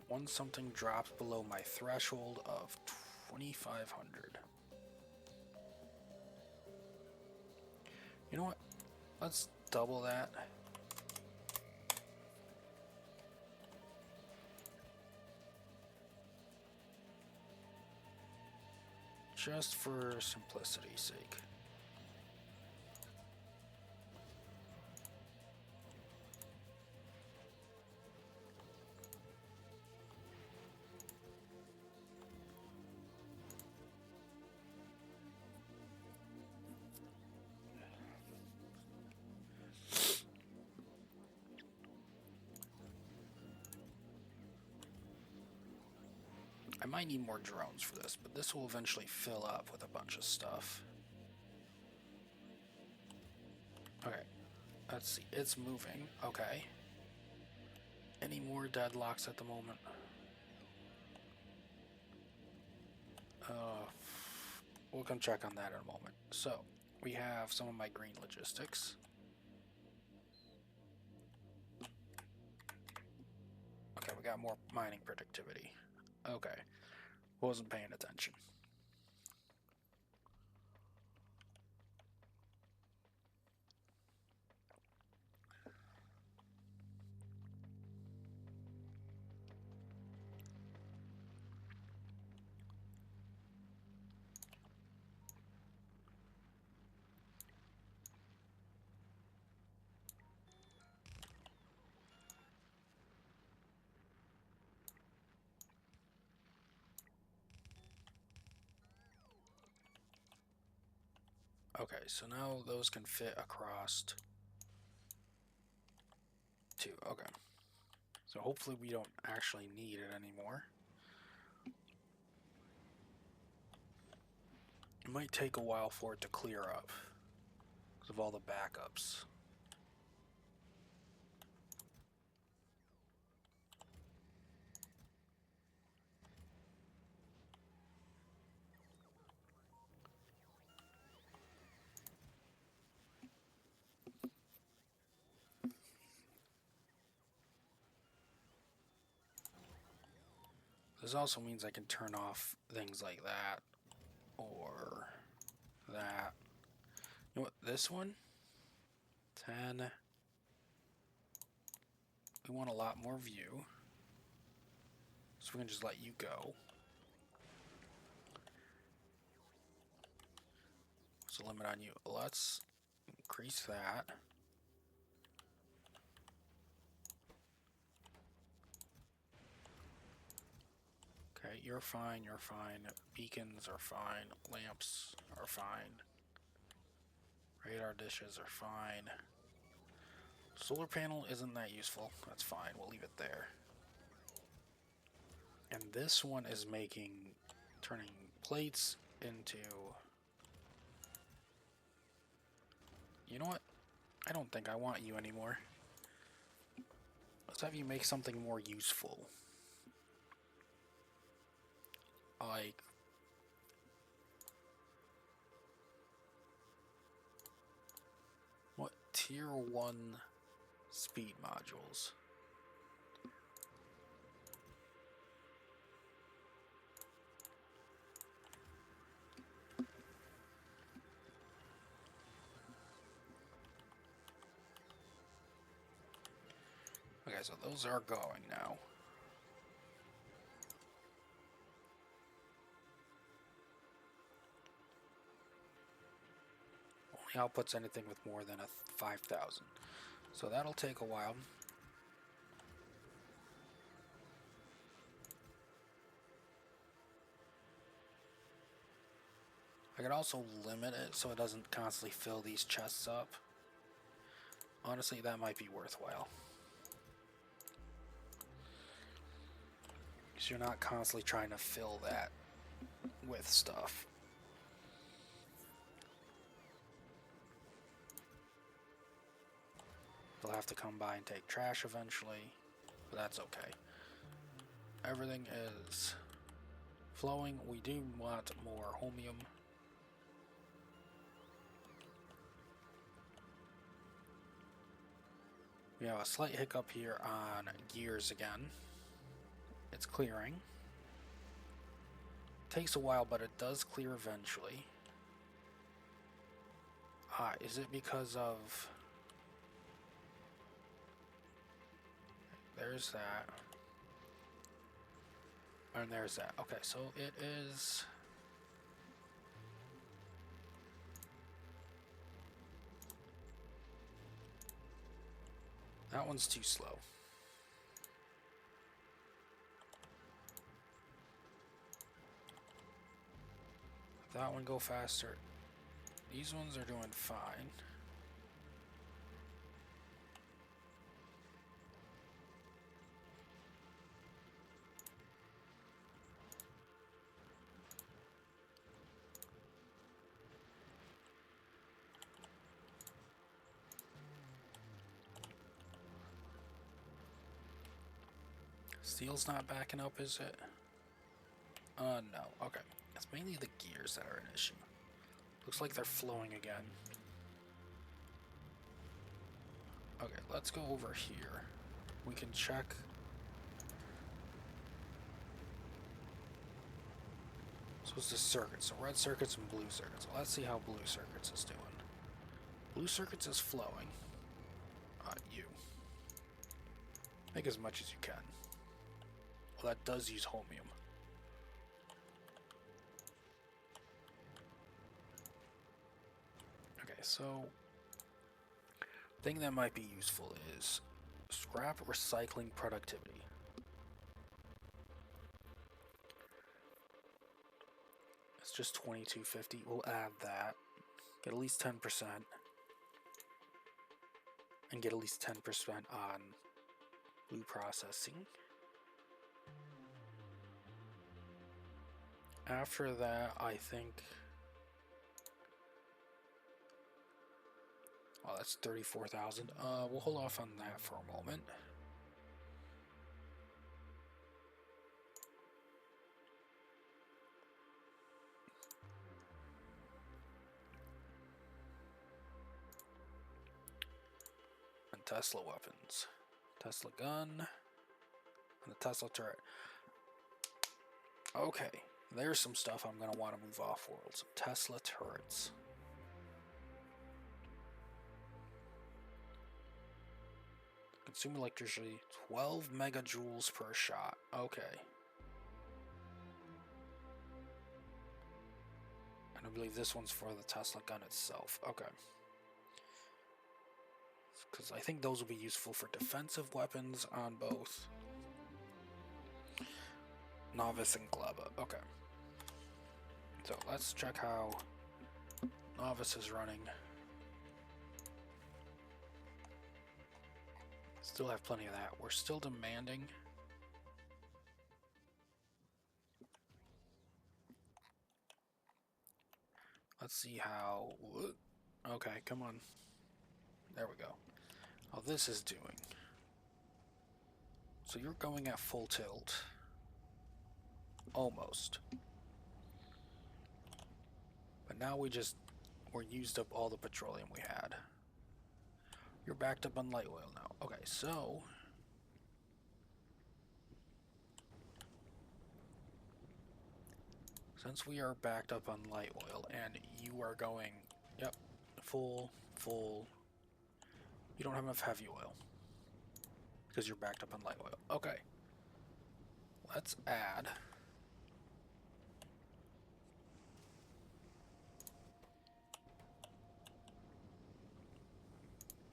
Once something drops below my threshold of 2,500. You know what? Let's double that. Just for simplicity's sake. I might need more drones for this, but this will eventually fill up with a bunch of stuff. Okay, let's see. It's moving. Okay. Any more deadlocks at the moment? We'll come check on that in a moment. So, we have some of my green logistics. Okay, we got more mining productivity. Okay. Wasn't paying attention. Okay, so now those can fit across two. Okay. So hopefully we don't actually need it anymore. It might take a while for it to clear up because of all the backups. This also means I can turn off things like that or that. You know what? This one? 10. We want a lot more view. So we can just let you go. What's the limit on you? Let's increase that. Okay, you're fine, you're fine. Beacons are fine. Lamps are fine. Radar dishes are fine. Solar panel isn't that useful. That's fine, we'll leave it there. And this one is turning plates into... You know what? I don't think I want you anymore. Let's have you make something more useful. Like... What? Tier 1 speed modules. Okay, so those are going now. Only outputs anything with more than 5,000. So that'll take a while. I could also limit it so it doesn't constantly fill these chests up. Honestly, that might be worthwhile. Because you're not constantly trying to fill that with stuff. They'll have to come by and take trash eventually, but that's okay. Everything is flowing. We do want more homium. We have a slight hiccup here on gears again. It's clearing. Takes a while, but it does clear eventually. Is it because of... There's that. And there's that. Okay, so it is... That one's too slow. That one go faster. These ones are doing fine. Steel's not backing up, is it? No. Okay. It's mainly the gears that are an issue. Looks like they're flowing again. Okay, let's go over here. We can check. So it's the circuits. So red circuits and blue circuits. Let's see how blue circuits is doing. Blue circuits is flowing. You. Make as much as you can. Well, that does use homium. Okay, so thing that might be useful is scrap recycling productivity. It's just 2250. We'll add that. Get at least 10%. And get at least 10% on blue processing. After that, I think... Oh, that's 34,000. We'll hold off on that for a moment. And Tesla weapons. Tesla gun. And the Tesla turret. Okay, there's some stuff I'm going to want to move off-world. Some Tesla turrets. Consume electricity 12 megajoules per shot. Okay. And I believe this one's for the Tesla gun itself. Okay. Because I think those will be useful for defensive weapons on both Novice and Gleba. Okay. So let's check how Novice is running. Still have plenty of that. We're still demanding. Let's see how... Okay, come on. There we go. How this is doing. So you're going at full tilt. Almost. But now we're used up all the petroleum we had. You're backed up on light oil now. Okay, so... Since we are backed up on light oil and you are going... Yep, full... You don't have enough heavy oil. Because you're backed up on light oil. Okay. Let's add...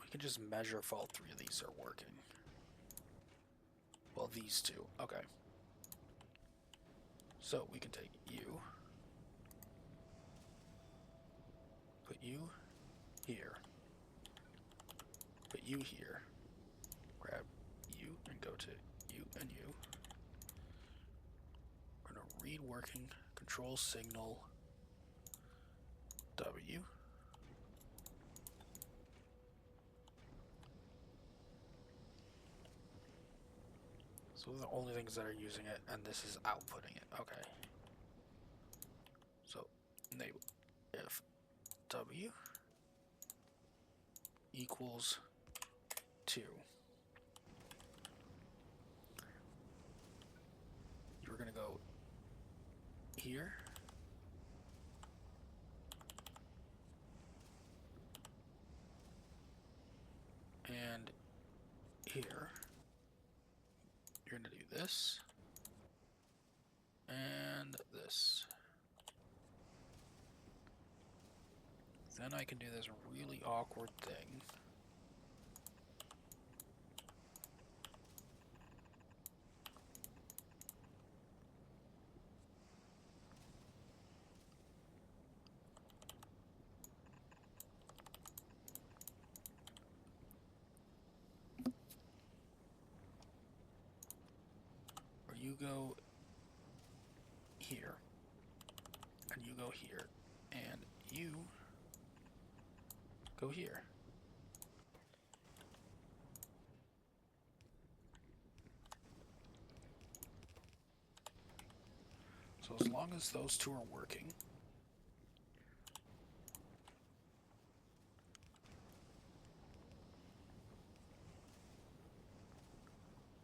We can just measure if all three of these are working. Well, these two. Okay. So we can take you. Put you here. Put you here. Grab you and go to you and you. We're going to read working. Control signal W. So those are the only things that are using it, and this is outputting it. Okay. So enable if W equals 2. You're gonna go here. And here. You're gonna do this. And this. Then I can do this really awkward thing. Where you go here, and you go here, and you go here. So as long as those two are working,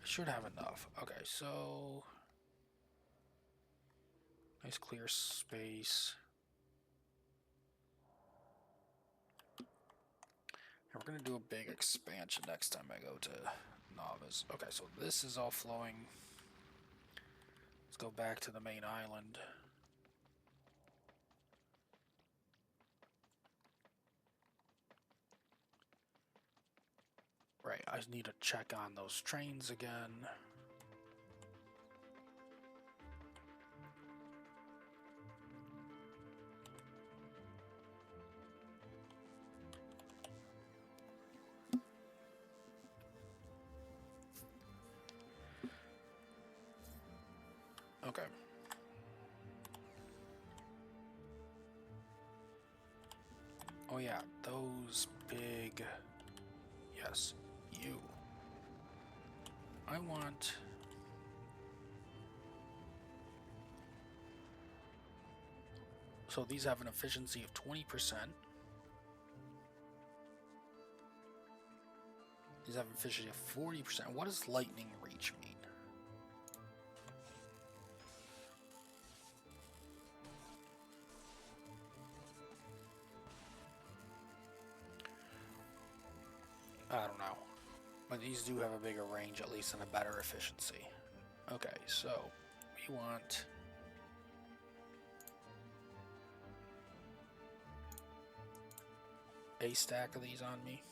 I should have enough. Okay, so nice clear space. And we're gonna do a big expansion next time I go to Novice. Okay, so this is all flowing. Let's go back to the main island. Right, I need to check on those trains again. Okay. Oh yeah, those big... Yes, you. I want... So these have an efficiency of 20%. These have an efficiency of 40%. What does lightning reach mean? I don't know. But these do have a bigger range, at least, and a better efficiency. Okay, so we want... a stack of these on me.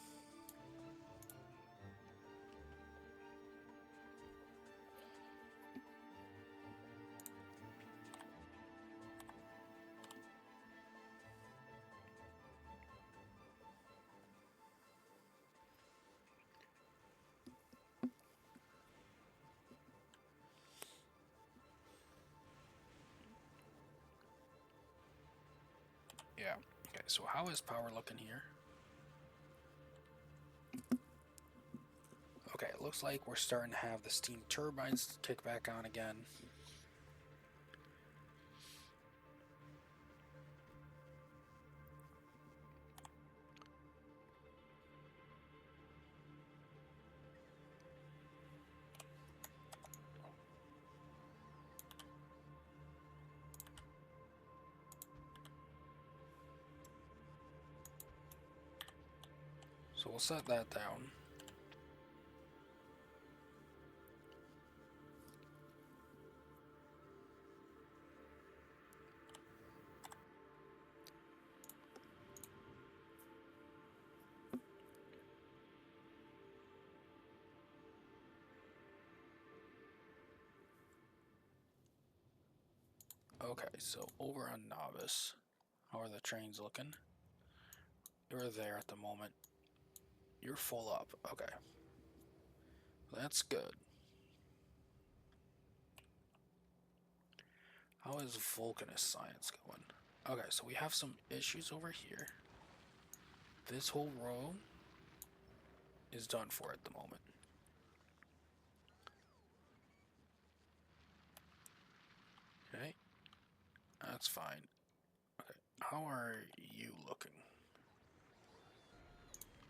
Yeah. Okay, so how is power looking here? Okay, it looks like we're starting to have the steam turbines kick back on again. So we'll set that down. Okay, so over on Novice, how are the trains looking? You're there at the moment. You're full up. Okay. That's good. How is Vulcanist science going? Okay, so we have some issues over here. This whole row is done for at the moment. Okay. That's fine. Okay. How are you looking?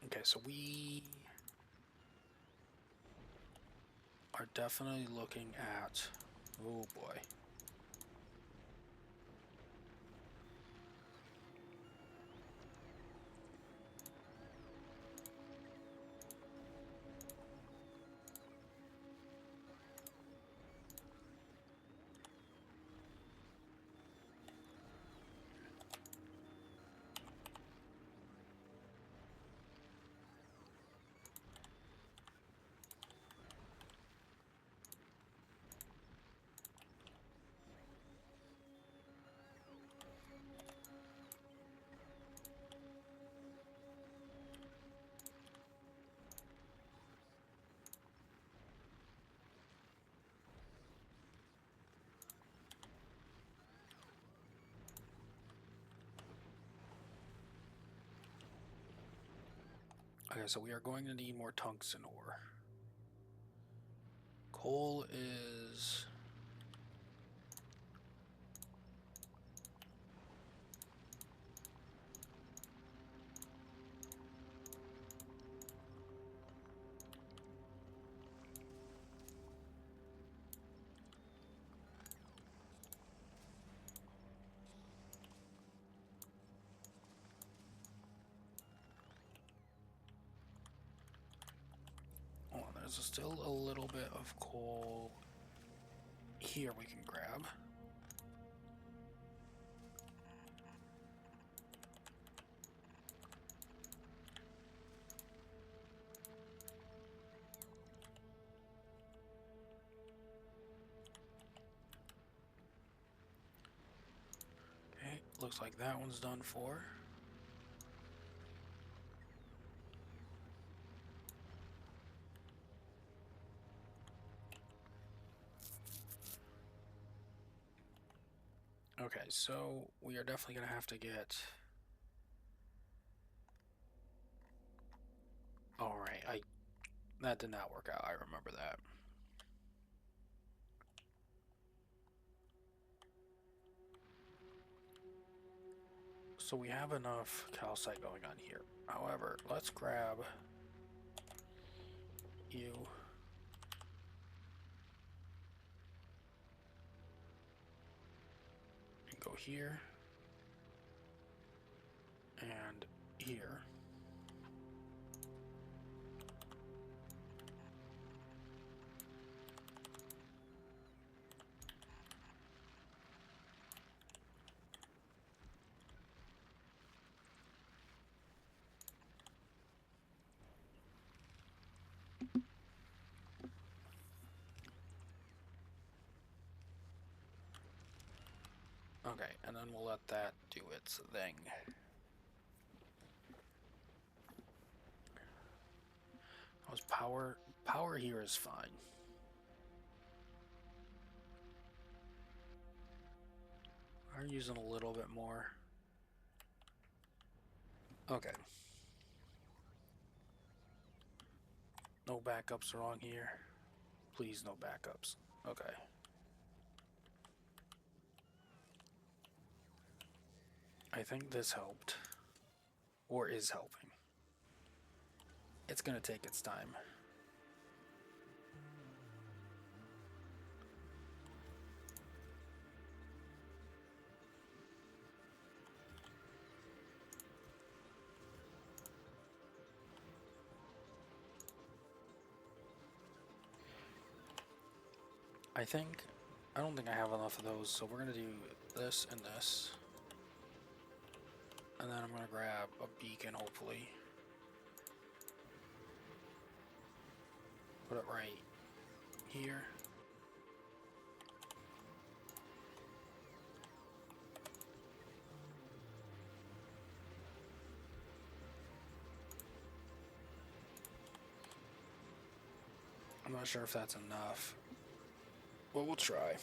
Okay, so we are definitely looking at... Oh boy. Okay, so we are going to need more tungsten ore. Coal is... Oh, there's still a little bit of coal here we can grab. Okay, looks like that one's done for. Okay, so we are definitely gonna have to get... Alright, that did not work out, I remember that. So we have enough calcite going on here. However, let's grab you. And go here. And here. Okay, and then we'll let that do its thing. How's power? Power here is fine. We're using a little bit more. Okay. No backups wrong here. Please, no backups. Okay. I think this helped. Or is helping. It's gonna take its time. I don't think I have enough of those, so we're gonna do this and this. And then I'm gonna grab a beacon, hopefully. Put it right here. I'm not sure if that's enough. Well, we'll try.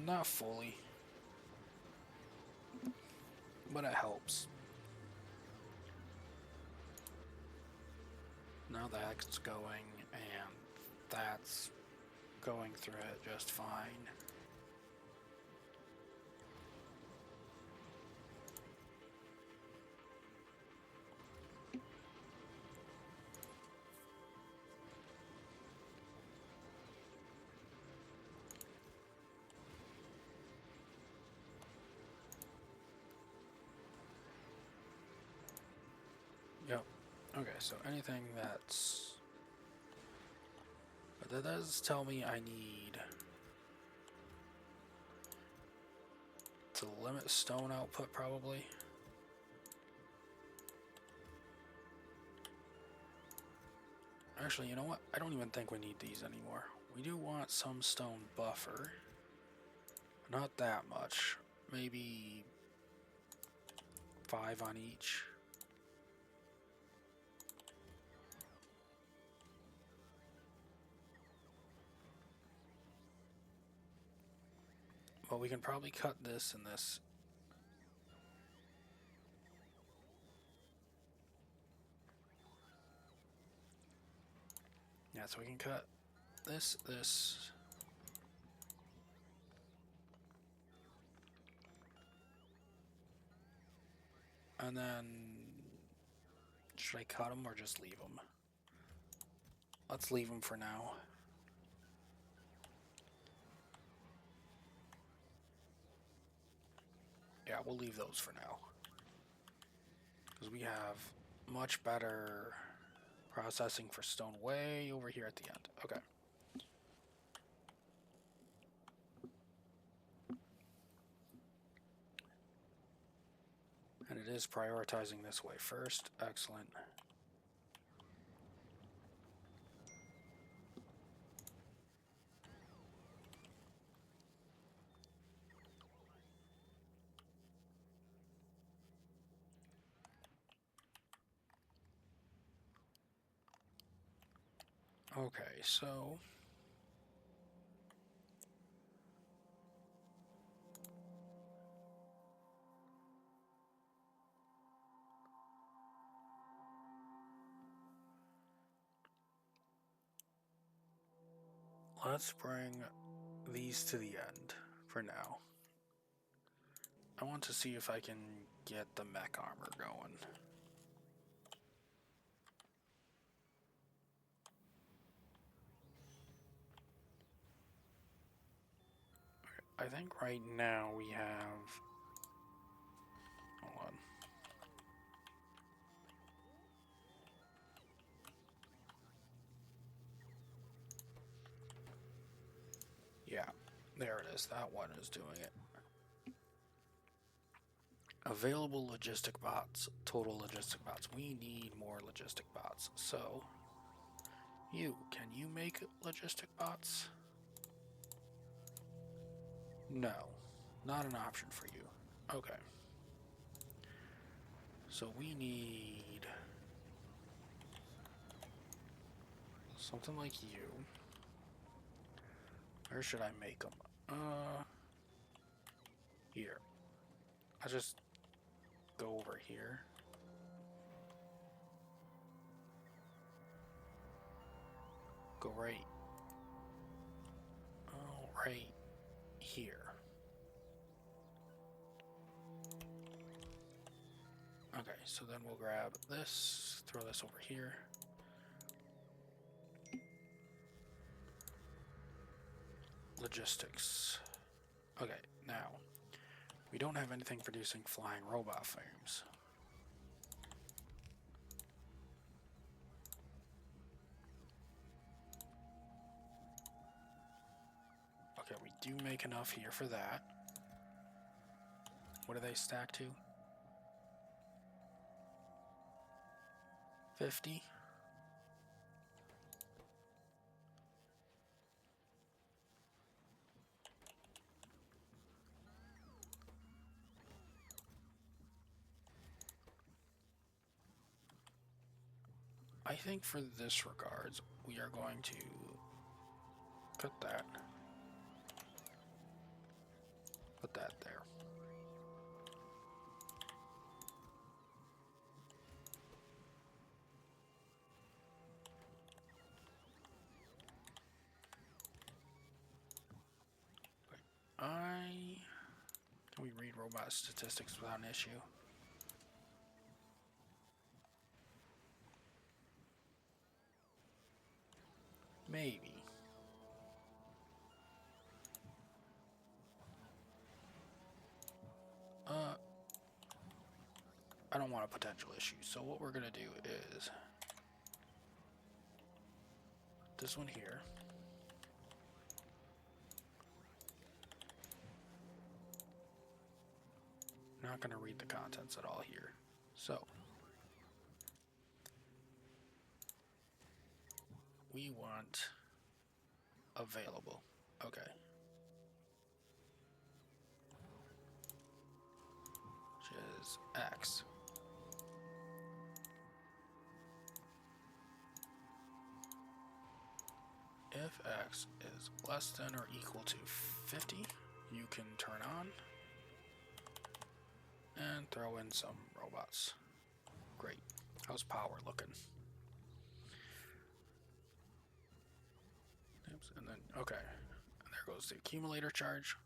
Not fully. But it helps. Now that's going, and that's going through it just fine. Yep. Okay, so anything that's... But that does tell me I need to limit stone output, probably. Actually, you know what? I don't even think we need these anymore. We do want some stone buffer. Not that much. Maybe 5 on each. Well, we can probably cut this and this. Yeah, so we can cut this, this. And then, should I cut them or just leave them? Let's leave them for now. Yeah, we'll leave those for now. Because we have much better processing for stone way over here at the end. Okay. And it is prioritizing this way first. Excellent. Okay, so let's bring these to the end for now. I want to see if I can get the mech armor going. I think right now we have... Hold on. Yeah, there it is. That one is doing it. Available logistic bots. Total logistic bots. We need more logistic bots. So, can you make logistic bots? No, not an option for you. Okay. So we need something like you. Where should I make them? Here. I'll just go over here. Go right here. Okay, so then we'll grab this, throw this over here. Logistics. Okay, now, we don't have anything producing flying robot frames. Okay, we do make enough here for that. What do they stack to? 50? I think for this regards, we are going to cut that. Put that there. Can we read robot statistics without an issue? Maybe. I don't want a potential issue, so what we're gonna do is this one here. Not gonna read the contents at all here. So we want available. Okay. Which is X. If X is less than or equal to 50, you can turn on and throw in some robots. Great. How's power looking? Oops, and then, okay. And there goes the accumulator charge.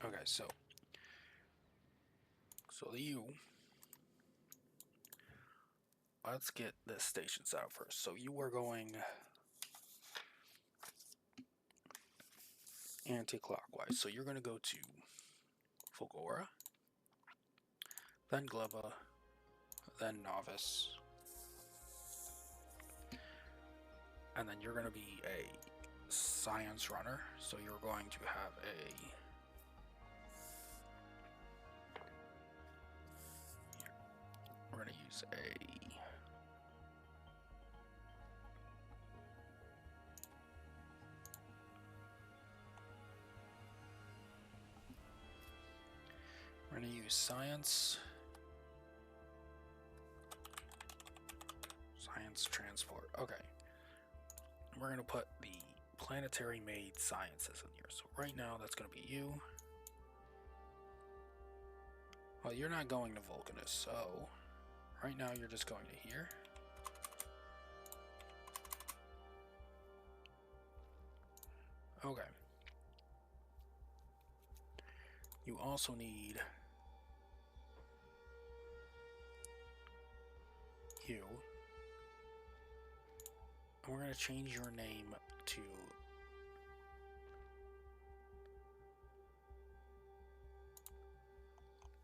Okay, so let's get this station set up first. So you are going anti-clockwise. So you're going to go to Fulgora, then Gleba, then Novice, and then you're going to be a science runner, so you're going to have we're going to use we're going to use science transport. Okay. We're going to put the planetary made sciences in here. So right now that's going to be you. Well, you're not going to Vulcanus, so right now you're just going to here. Okay. You also need you. And we're going to change your name to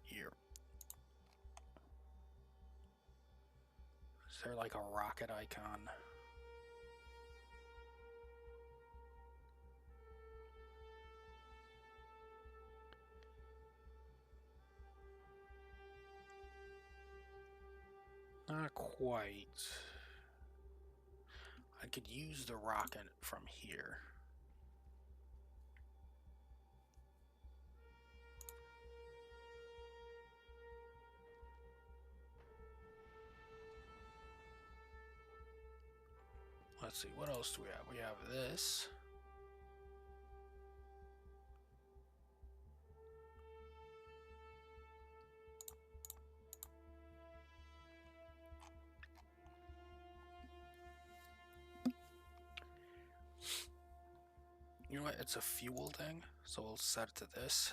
here. Is there like a rocket icon? Not quite. I could use the rocket from here. Let's see, what else do we have? We have this. You know what? It's a fuel thing, so we'll set it to this.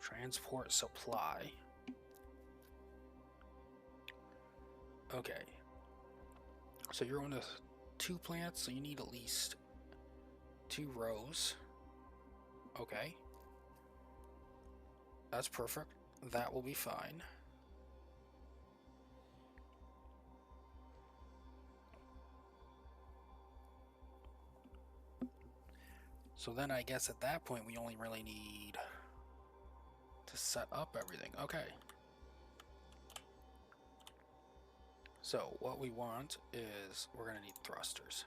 Transport supply. Okay. So you're on the 2 plants, so you need at least 2 rows. Okay. That's perfect. That will be fine. So then I guess at that point we only really need to set up everything. Okay. So what we want is we're going to need thrusters.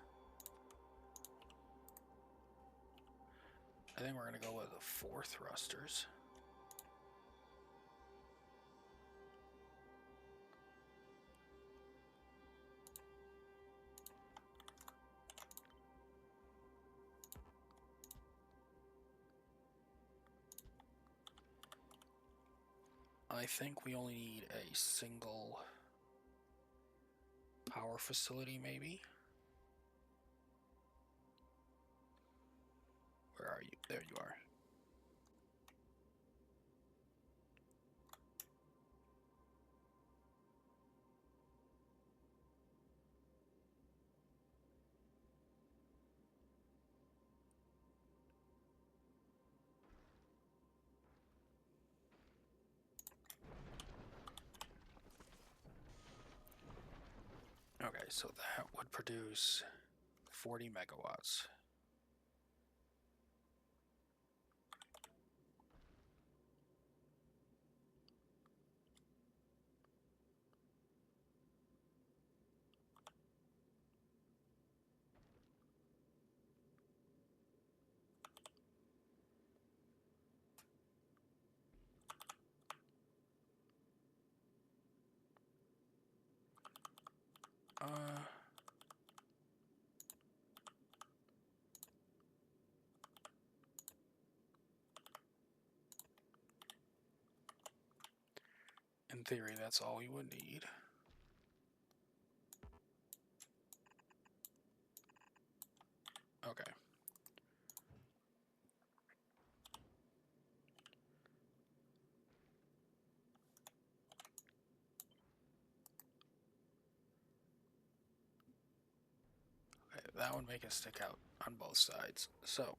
I think we're going to go with 4 thrusters. I think we only need a single power facility, maybe. Where are you? There you are. Okay, so that would produce 40 megawatts. In theory, that's all we would need. Okay. Okay, that would make it stick out on both sides. So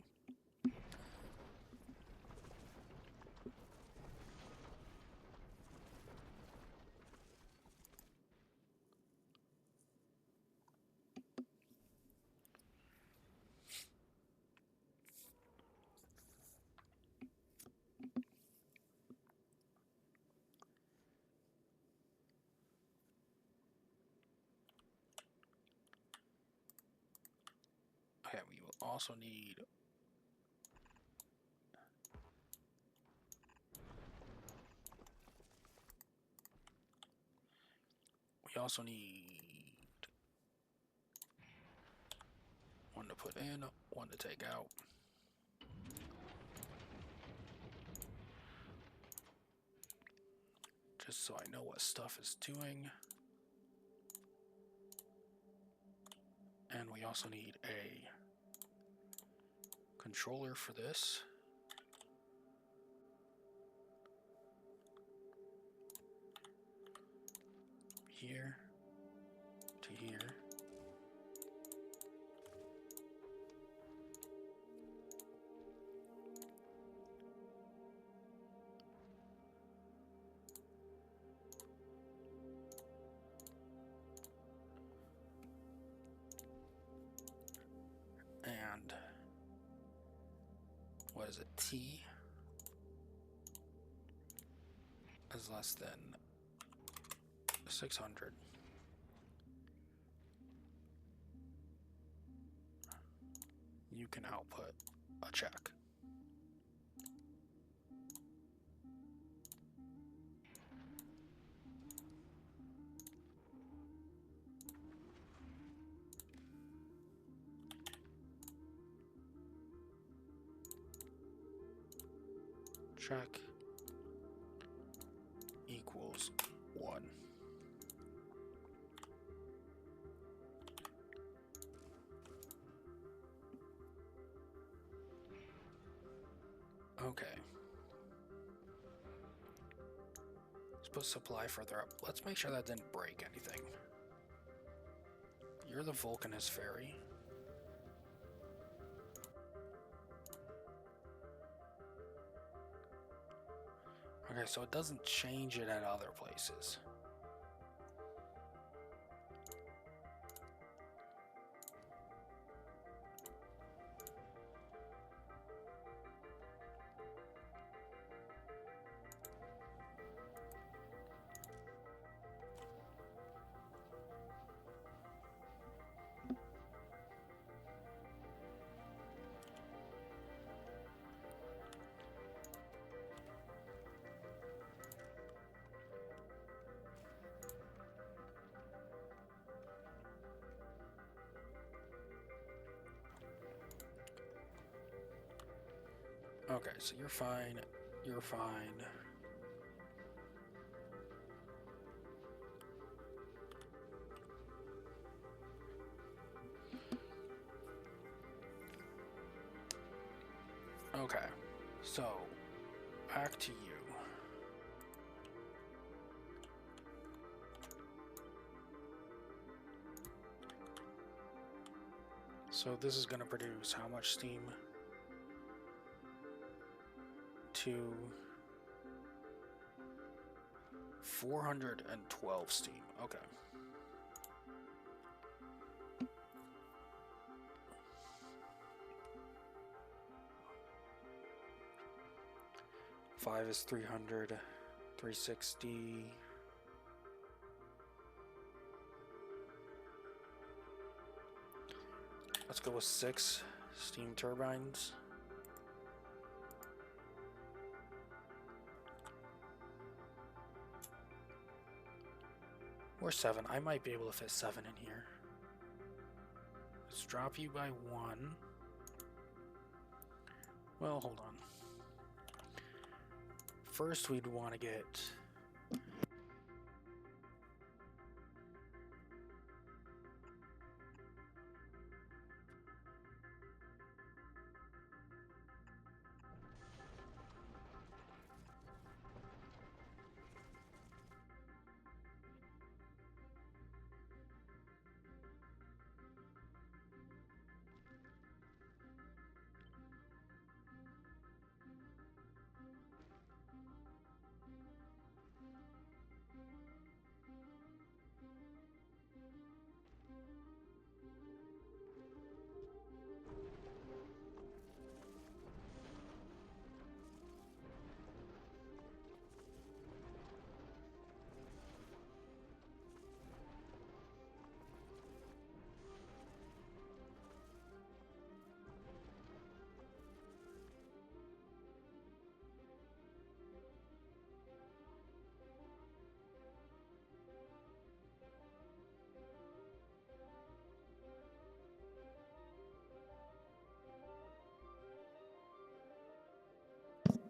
also need one to put in, one to take out. Just so I know what stuff is doing. And we also need a controller for this. Here to here. And what is it? T is less than 600. You can output a check. Check equals 1. Okay. Let's put supply further up. Let's make sure that didn't break anything. You're the Vulcanist Fairy. Okay, so it doesn't change it at other places. Okay, so you're fine. You're fine. Okay, so back to you. So this is going to produce how much steam? 412 steam. Okay. Five is 300, 360. Let's go with 6 steam turbines. Or 7. I might be able to fit 7 in here. Let's drop you by 1. Well, hold on. First, we'd want to get...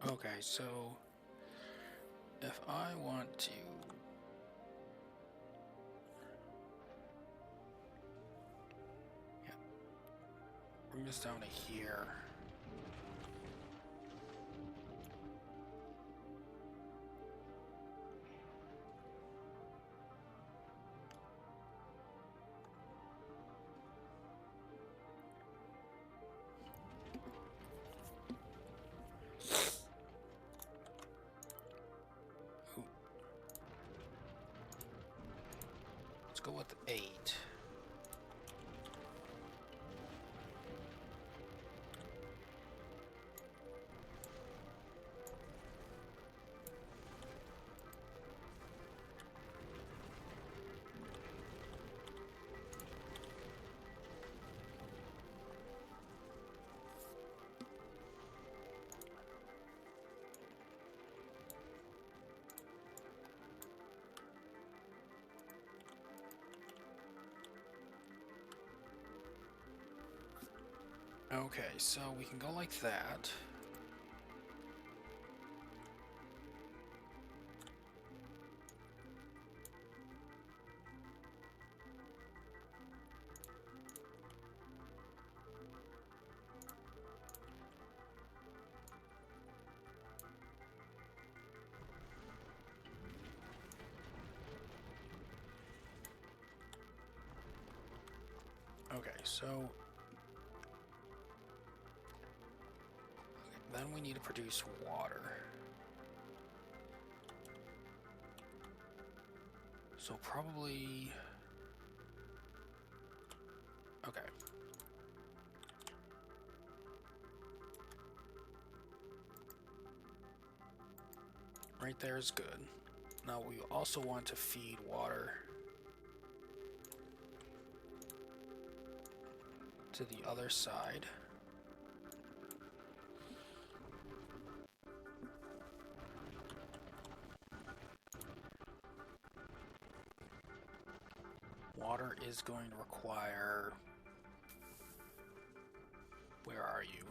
Okay, so if I want to bring this down to here. Ooh. Let's go with 8. Okay, so we can go like that. Okay, so then we need to produce water. So probably... Okay. Right there is good. Now we also want to feed water to the other side. Water is going to require... Where are you?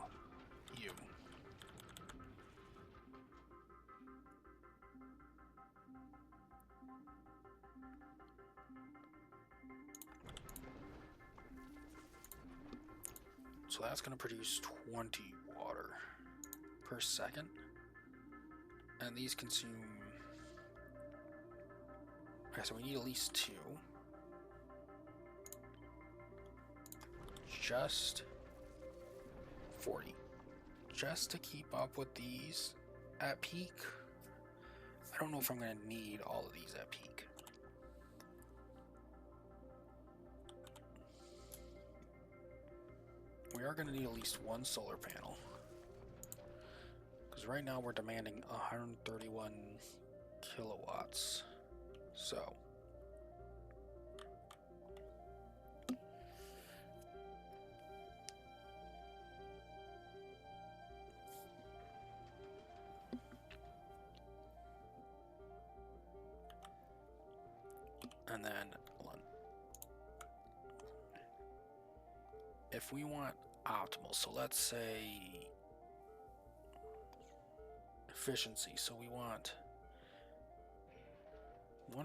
You. So that's going to produce 20 water per second. And these consume... Okay, so we need at least 2. Just 40. Just to keep up with these at peak. I don't know if I'm going to need all of these at peak. We are going to need at least 1 solar panel. Because right now we're demanding 131 kilowatts. So... And then, hold on. If we want optimal, so let's say efficiency, so we want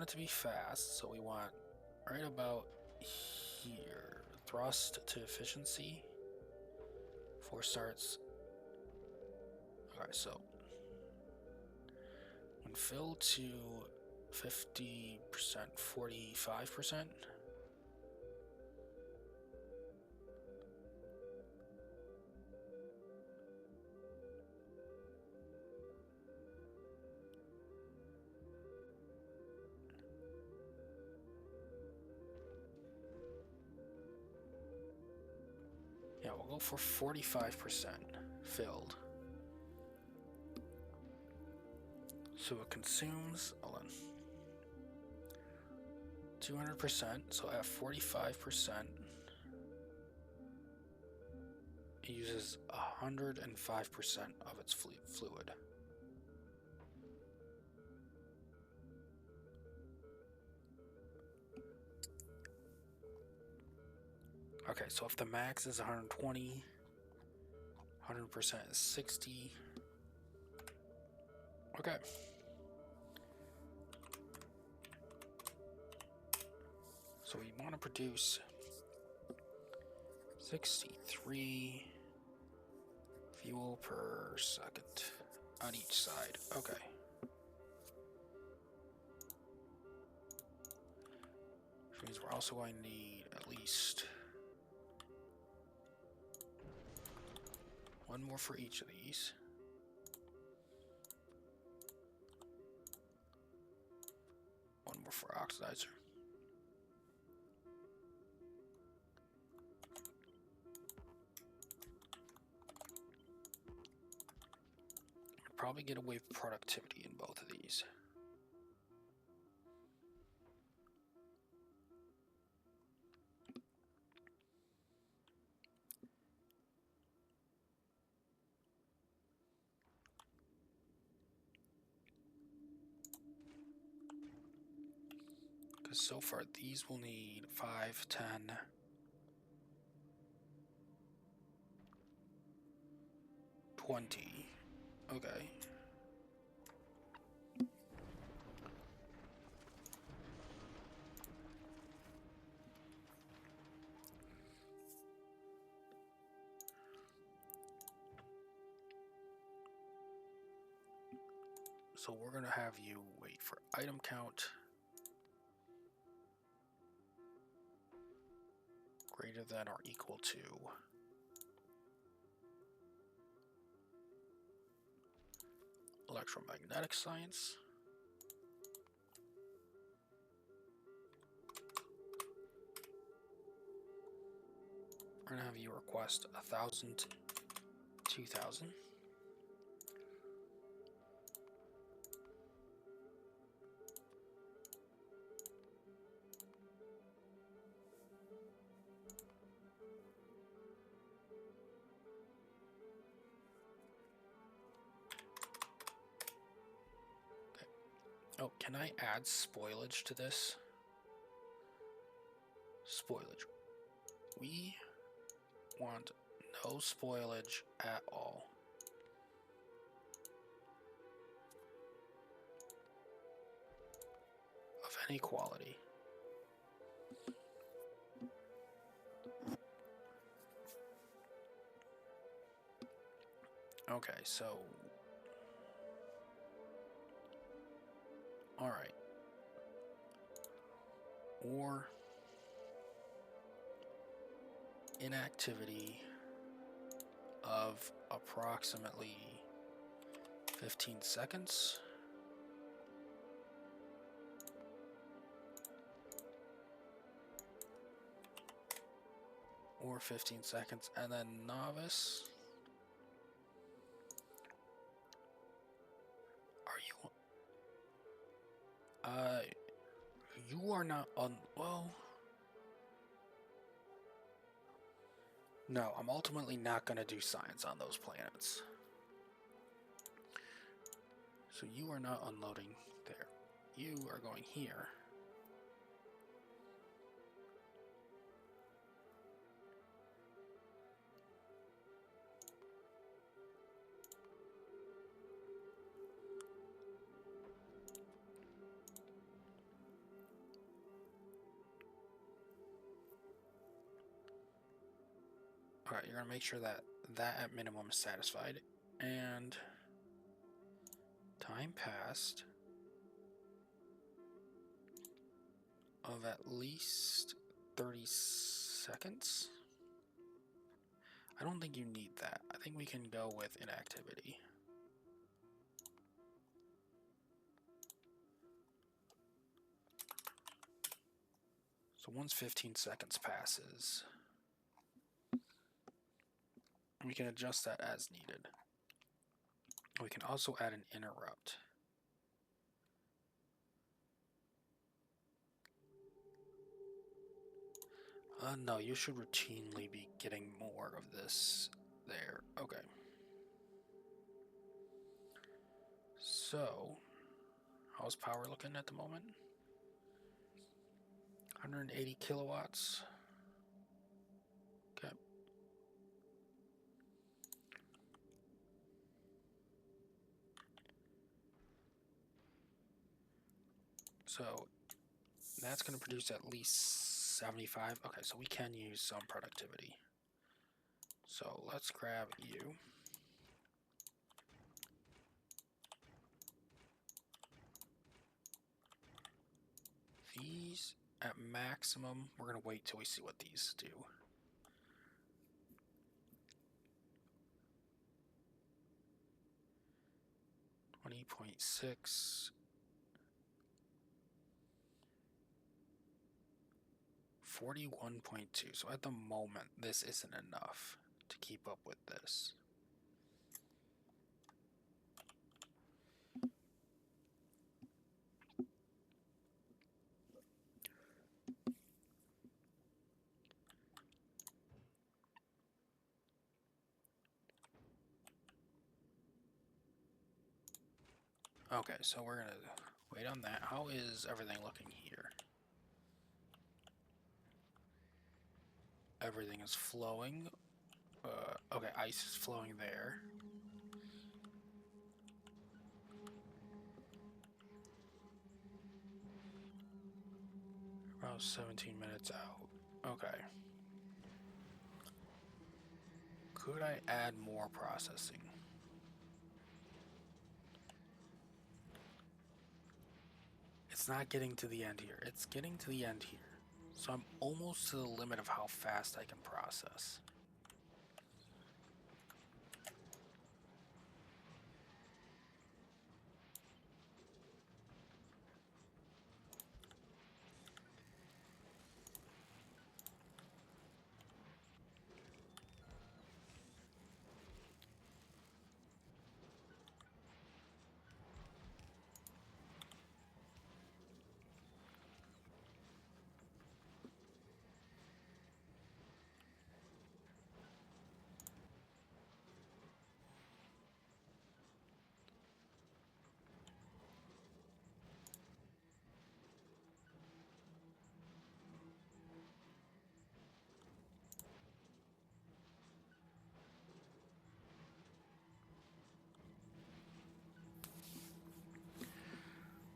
it to be fast, so we want right about here. Thrust to efficiency. 4 starts. Alright, so when filled to 50%, 45%. Yeah, we'll go for 45% filled. So it consumes, hold on, 200%, so at 45%, it uses 105% of its fluid. Okay, so if the max is 120, 100% is 60. Okay. So we want to produce 63 fuel per second on each side. Okay. Which means we're also going to need at least one more for each of these. One more for oxidizer. Probably get away with productivity in both of these. Because so far these will need 5, 10, 20. Okay. So we're going to have you wait for item count greater than or equal to electromagnetic science. We're going to have you request 1,000, 2,000. Oh, can I add spoilage to this? Spoilage. We want no spoilage at all. Of any quality. Okay, so... Alright. Or... inactivity of approximately 15 seconds. Or 15 seconds, and then novice. Are you... you are not on... well... no, I'm ultimately not going to do science on those planets. So you are not unloading there. You are going here. Alright, you're going to make sure that that at minimum is satisfied. And time passed of at least 30 seconds. I don't think you need that. I think we can go with inactivity. So once 15 seconds passes, we can adjust that as needed. We can also add an interrupt. No, you should routinely be getting more of this there. Okay. So, how's power looking at the moment? 180 kilowatts. Okay. So that's going to produce at least 75. Okay, so we can use some productivity. So let's grab you. These at maximum, we're going to wait till we see what these do. .6. 41.2. So at the moment, this isn't enough to keep up with this. Okay, so we're gonna wait on that. How is everything looking here? Everything is flowing. Okay, ice is flowing there. About 17 minutes out. Okay. Could I add more processing? It's not getting to the end here. It's getting to the end here. So I'm almost to the limit of how fast I can process.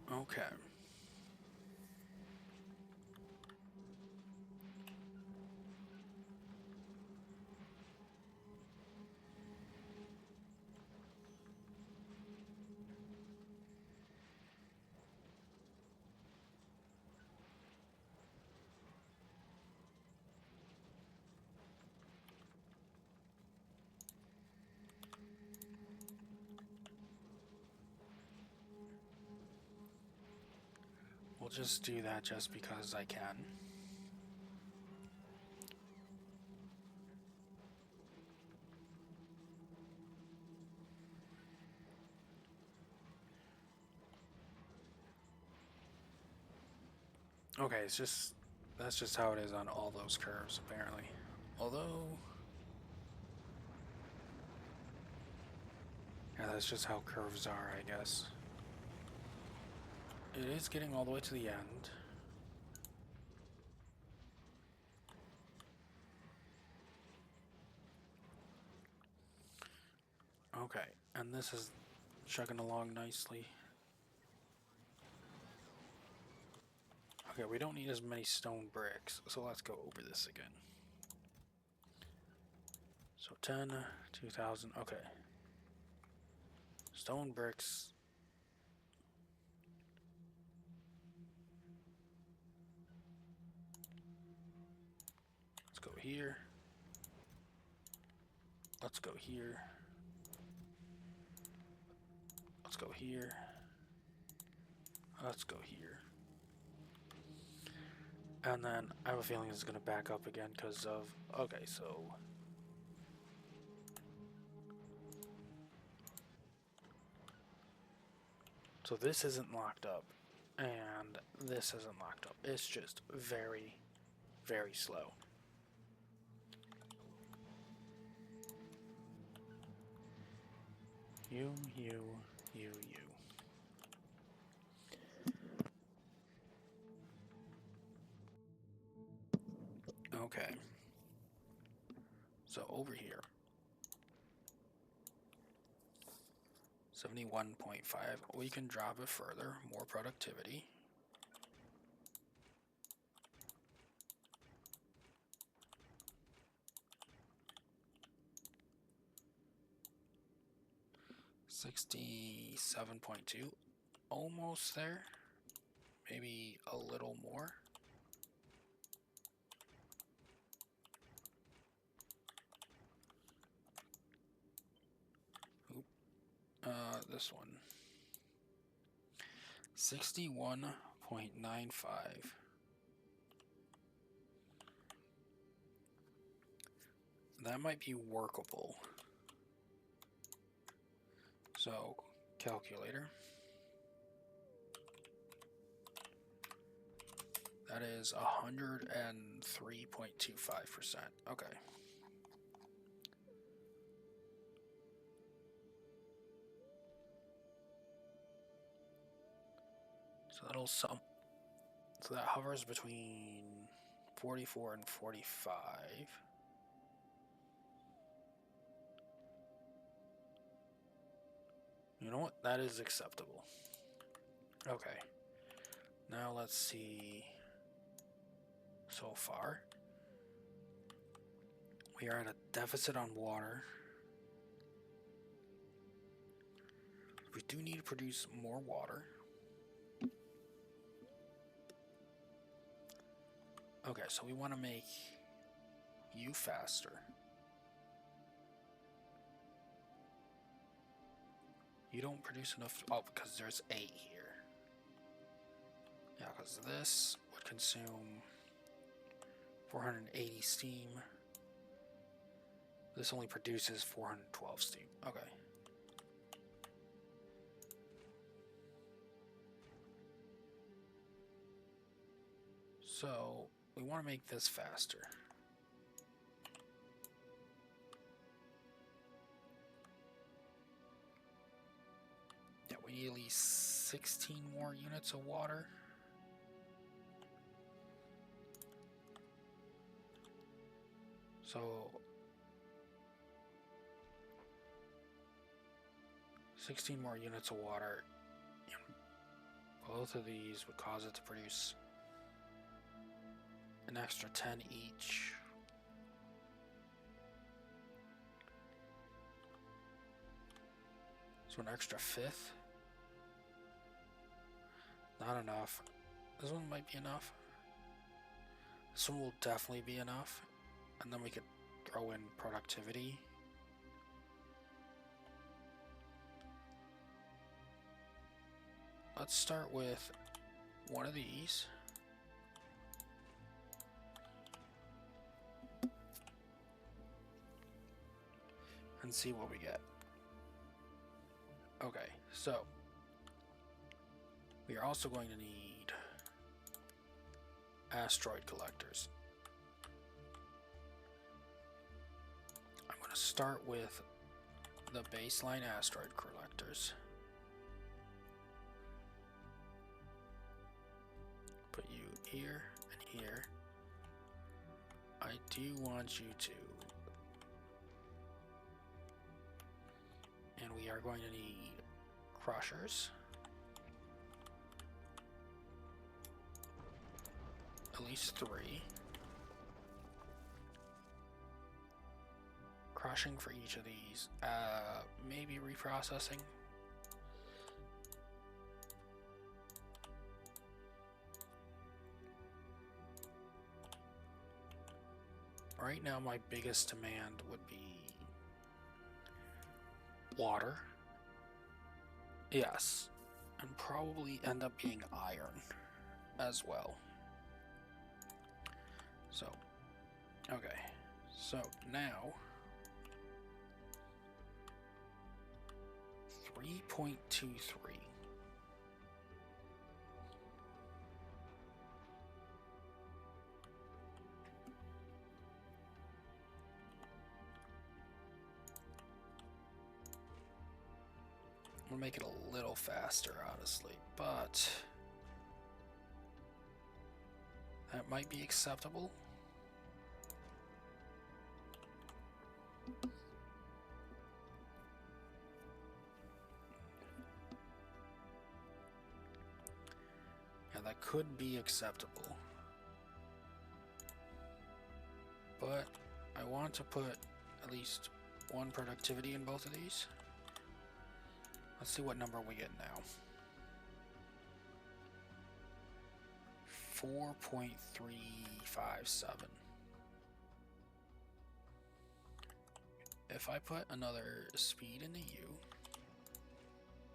Okay. We'll just do that just because I can. Okay, that's just how it is on all those curves, apparently. Although, yeah, that's just how curves are, I guess. It is getting all the way to the end. Okay, and this is chugging along nicely. Okay, we don't need as many stone bricks, so let's go over this again. So 10, 2,000, okay. Stone bricks. Let's go here. Let's go here. Let's go here. Let's go here. And then I have a feeling it's going to back up again because of... Okay, so... So this isn't locked up, and this isn't locked up. It's just very, very slow. You. Okay. So over here. 71.5. We can drop it further. More productivity. 67.2. Almost there. Maybe a little more. Oop. This one. 61.95. That might be workable. So, calculator. That is 103.25%. Okay. So that'll sum. So that hovers between 44 and 45. You know what? That is acceptable. Okay. Now let's see. So far, we are at a deficit on water. We do need to produce more water. Okay, so we want to make you faster. You don't produce enough. Oh, because there's 8 here. Yeah, because this would consume 480 steam. This only produces 412 steam. Okay. So we want to make this faster. Yeah, we need at least 16 more units of water. So 16 more units of water in both of these would cause it to produce an extra 10 each. So an extra 5th. Not enough. This one might be enough. This one will definitely be enough. And then we could throw in productivity. Let's start with one of these. And see what we get. Okay, so we are also going to need asteroid collectors. I'm going to start with the baseline asteroid collectors. Put you here and here. I do want you to. And we are going to need crushers. At least 3. Crushing for each of these. Maybe reprocessing. Right now my biggest demand would be water. Yes. And probably end up being iron as well. So, okay. So now 3.23. We'll make it a little faster, honestly, but that might be acceptable. Yeah, that could be acceptable. But I want to put at least 1 productivity in both of these. Let's see what number we get now. 4.357. If I put another speed into U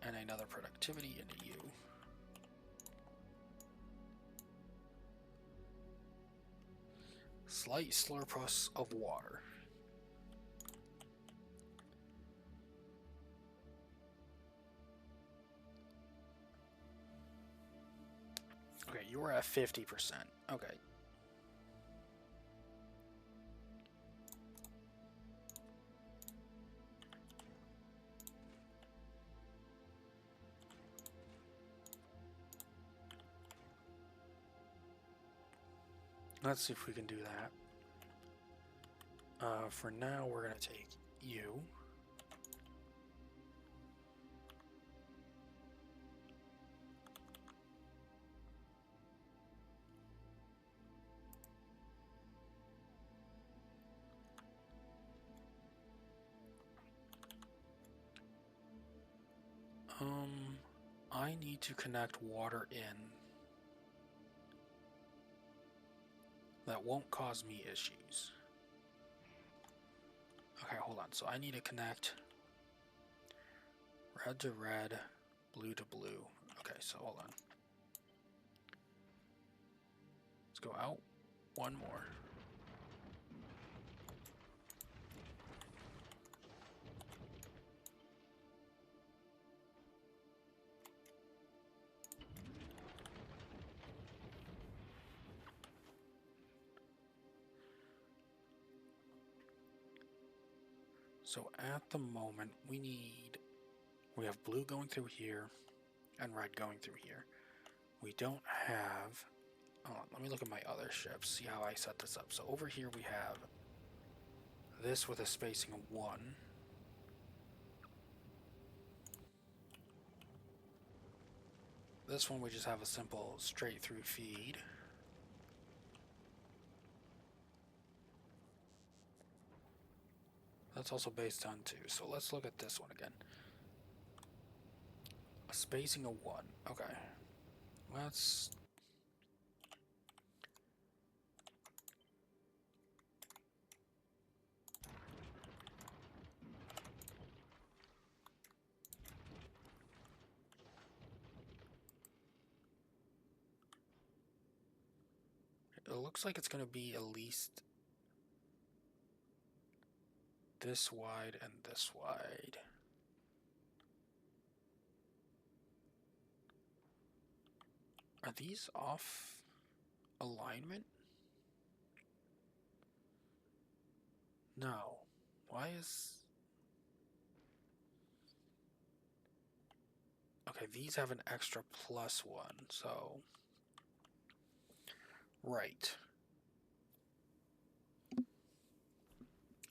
and another productivity into U, slight slurpus of water. Okay, you were at 50%. Okay. Let's see if we can do that. For now, we're going to take U. I need to connect water in that won't cause me issues. Okay, hold on. So I need to connect red to red, blue to blue. Okay, so hold on. Let's go out one more. So at the moment, we have blue going through here and red going through here. We don't have, let me look at my other ships, see how I set this up. So over here we have this with a spacing of 1. This one we just have a simple straight through feed. That's also based on 2. So let's look at this one again. A spacing of 1. Okay. Let's... It looks like it's going to be at least this wide and this wide. Are these off alignment? No. Why is... Okay, these have an extra +1, so... Right.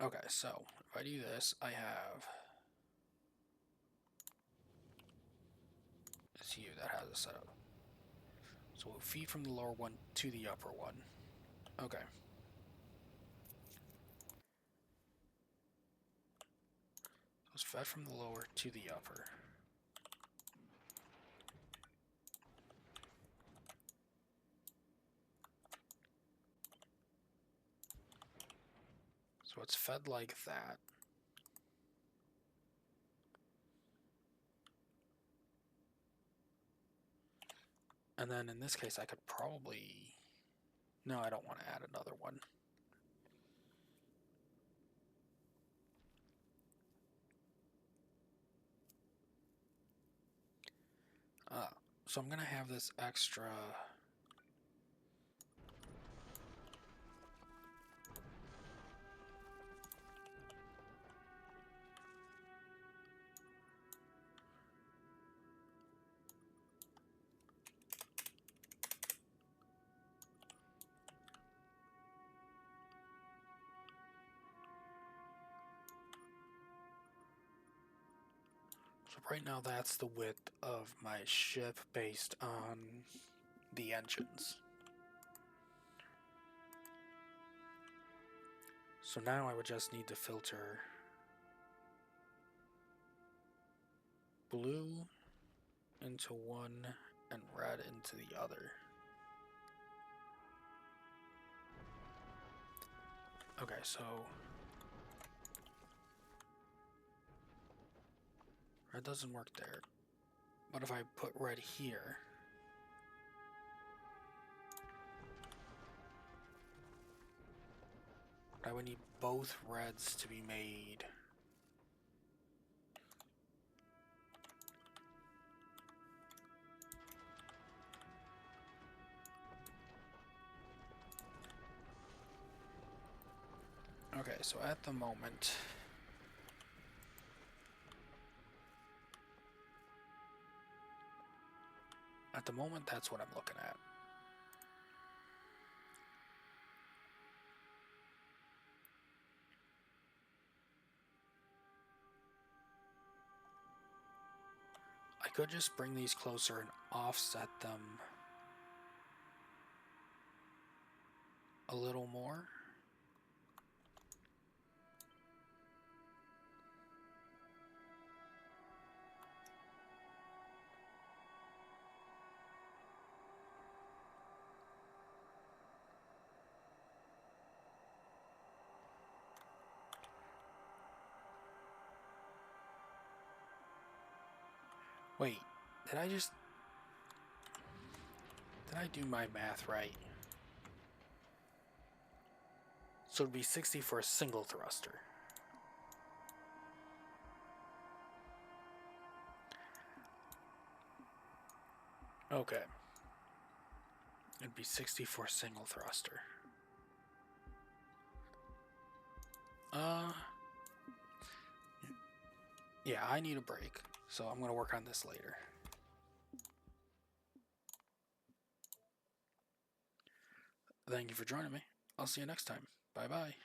Okay, so if I do this, I have this U that has a setup. So we'll feed from the lower one to the upper one. Okay. So it's fed from the lower to the upper. So it's fed like that. And then in this case, I could probably... No, I don't want to add another one. So I'm going to have this extra... So right now that's the width of my ship based on the engines. So now I would just need to filter blue into one and red into the other. Okay, so red doesn't work there. What if I put red here? I would need both reds to be made. Okay, so at the moment, that's what I'm looking at. I could just bring these closer and offset them a little more. Wait, did I do my math right? So it'd be 60 for a single thruster. Okay. It'd be 60 for a single thruster. Yeah, I need a break, so I'm gonna work on this later. Thank you for joining me. I'll see you next time. Bye-bye.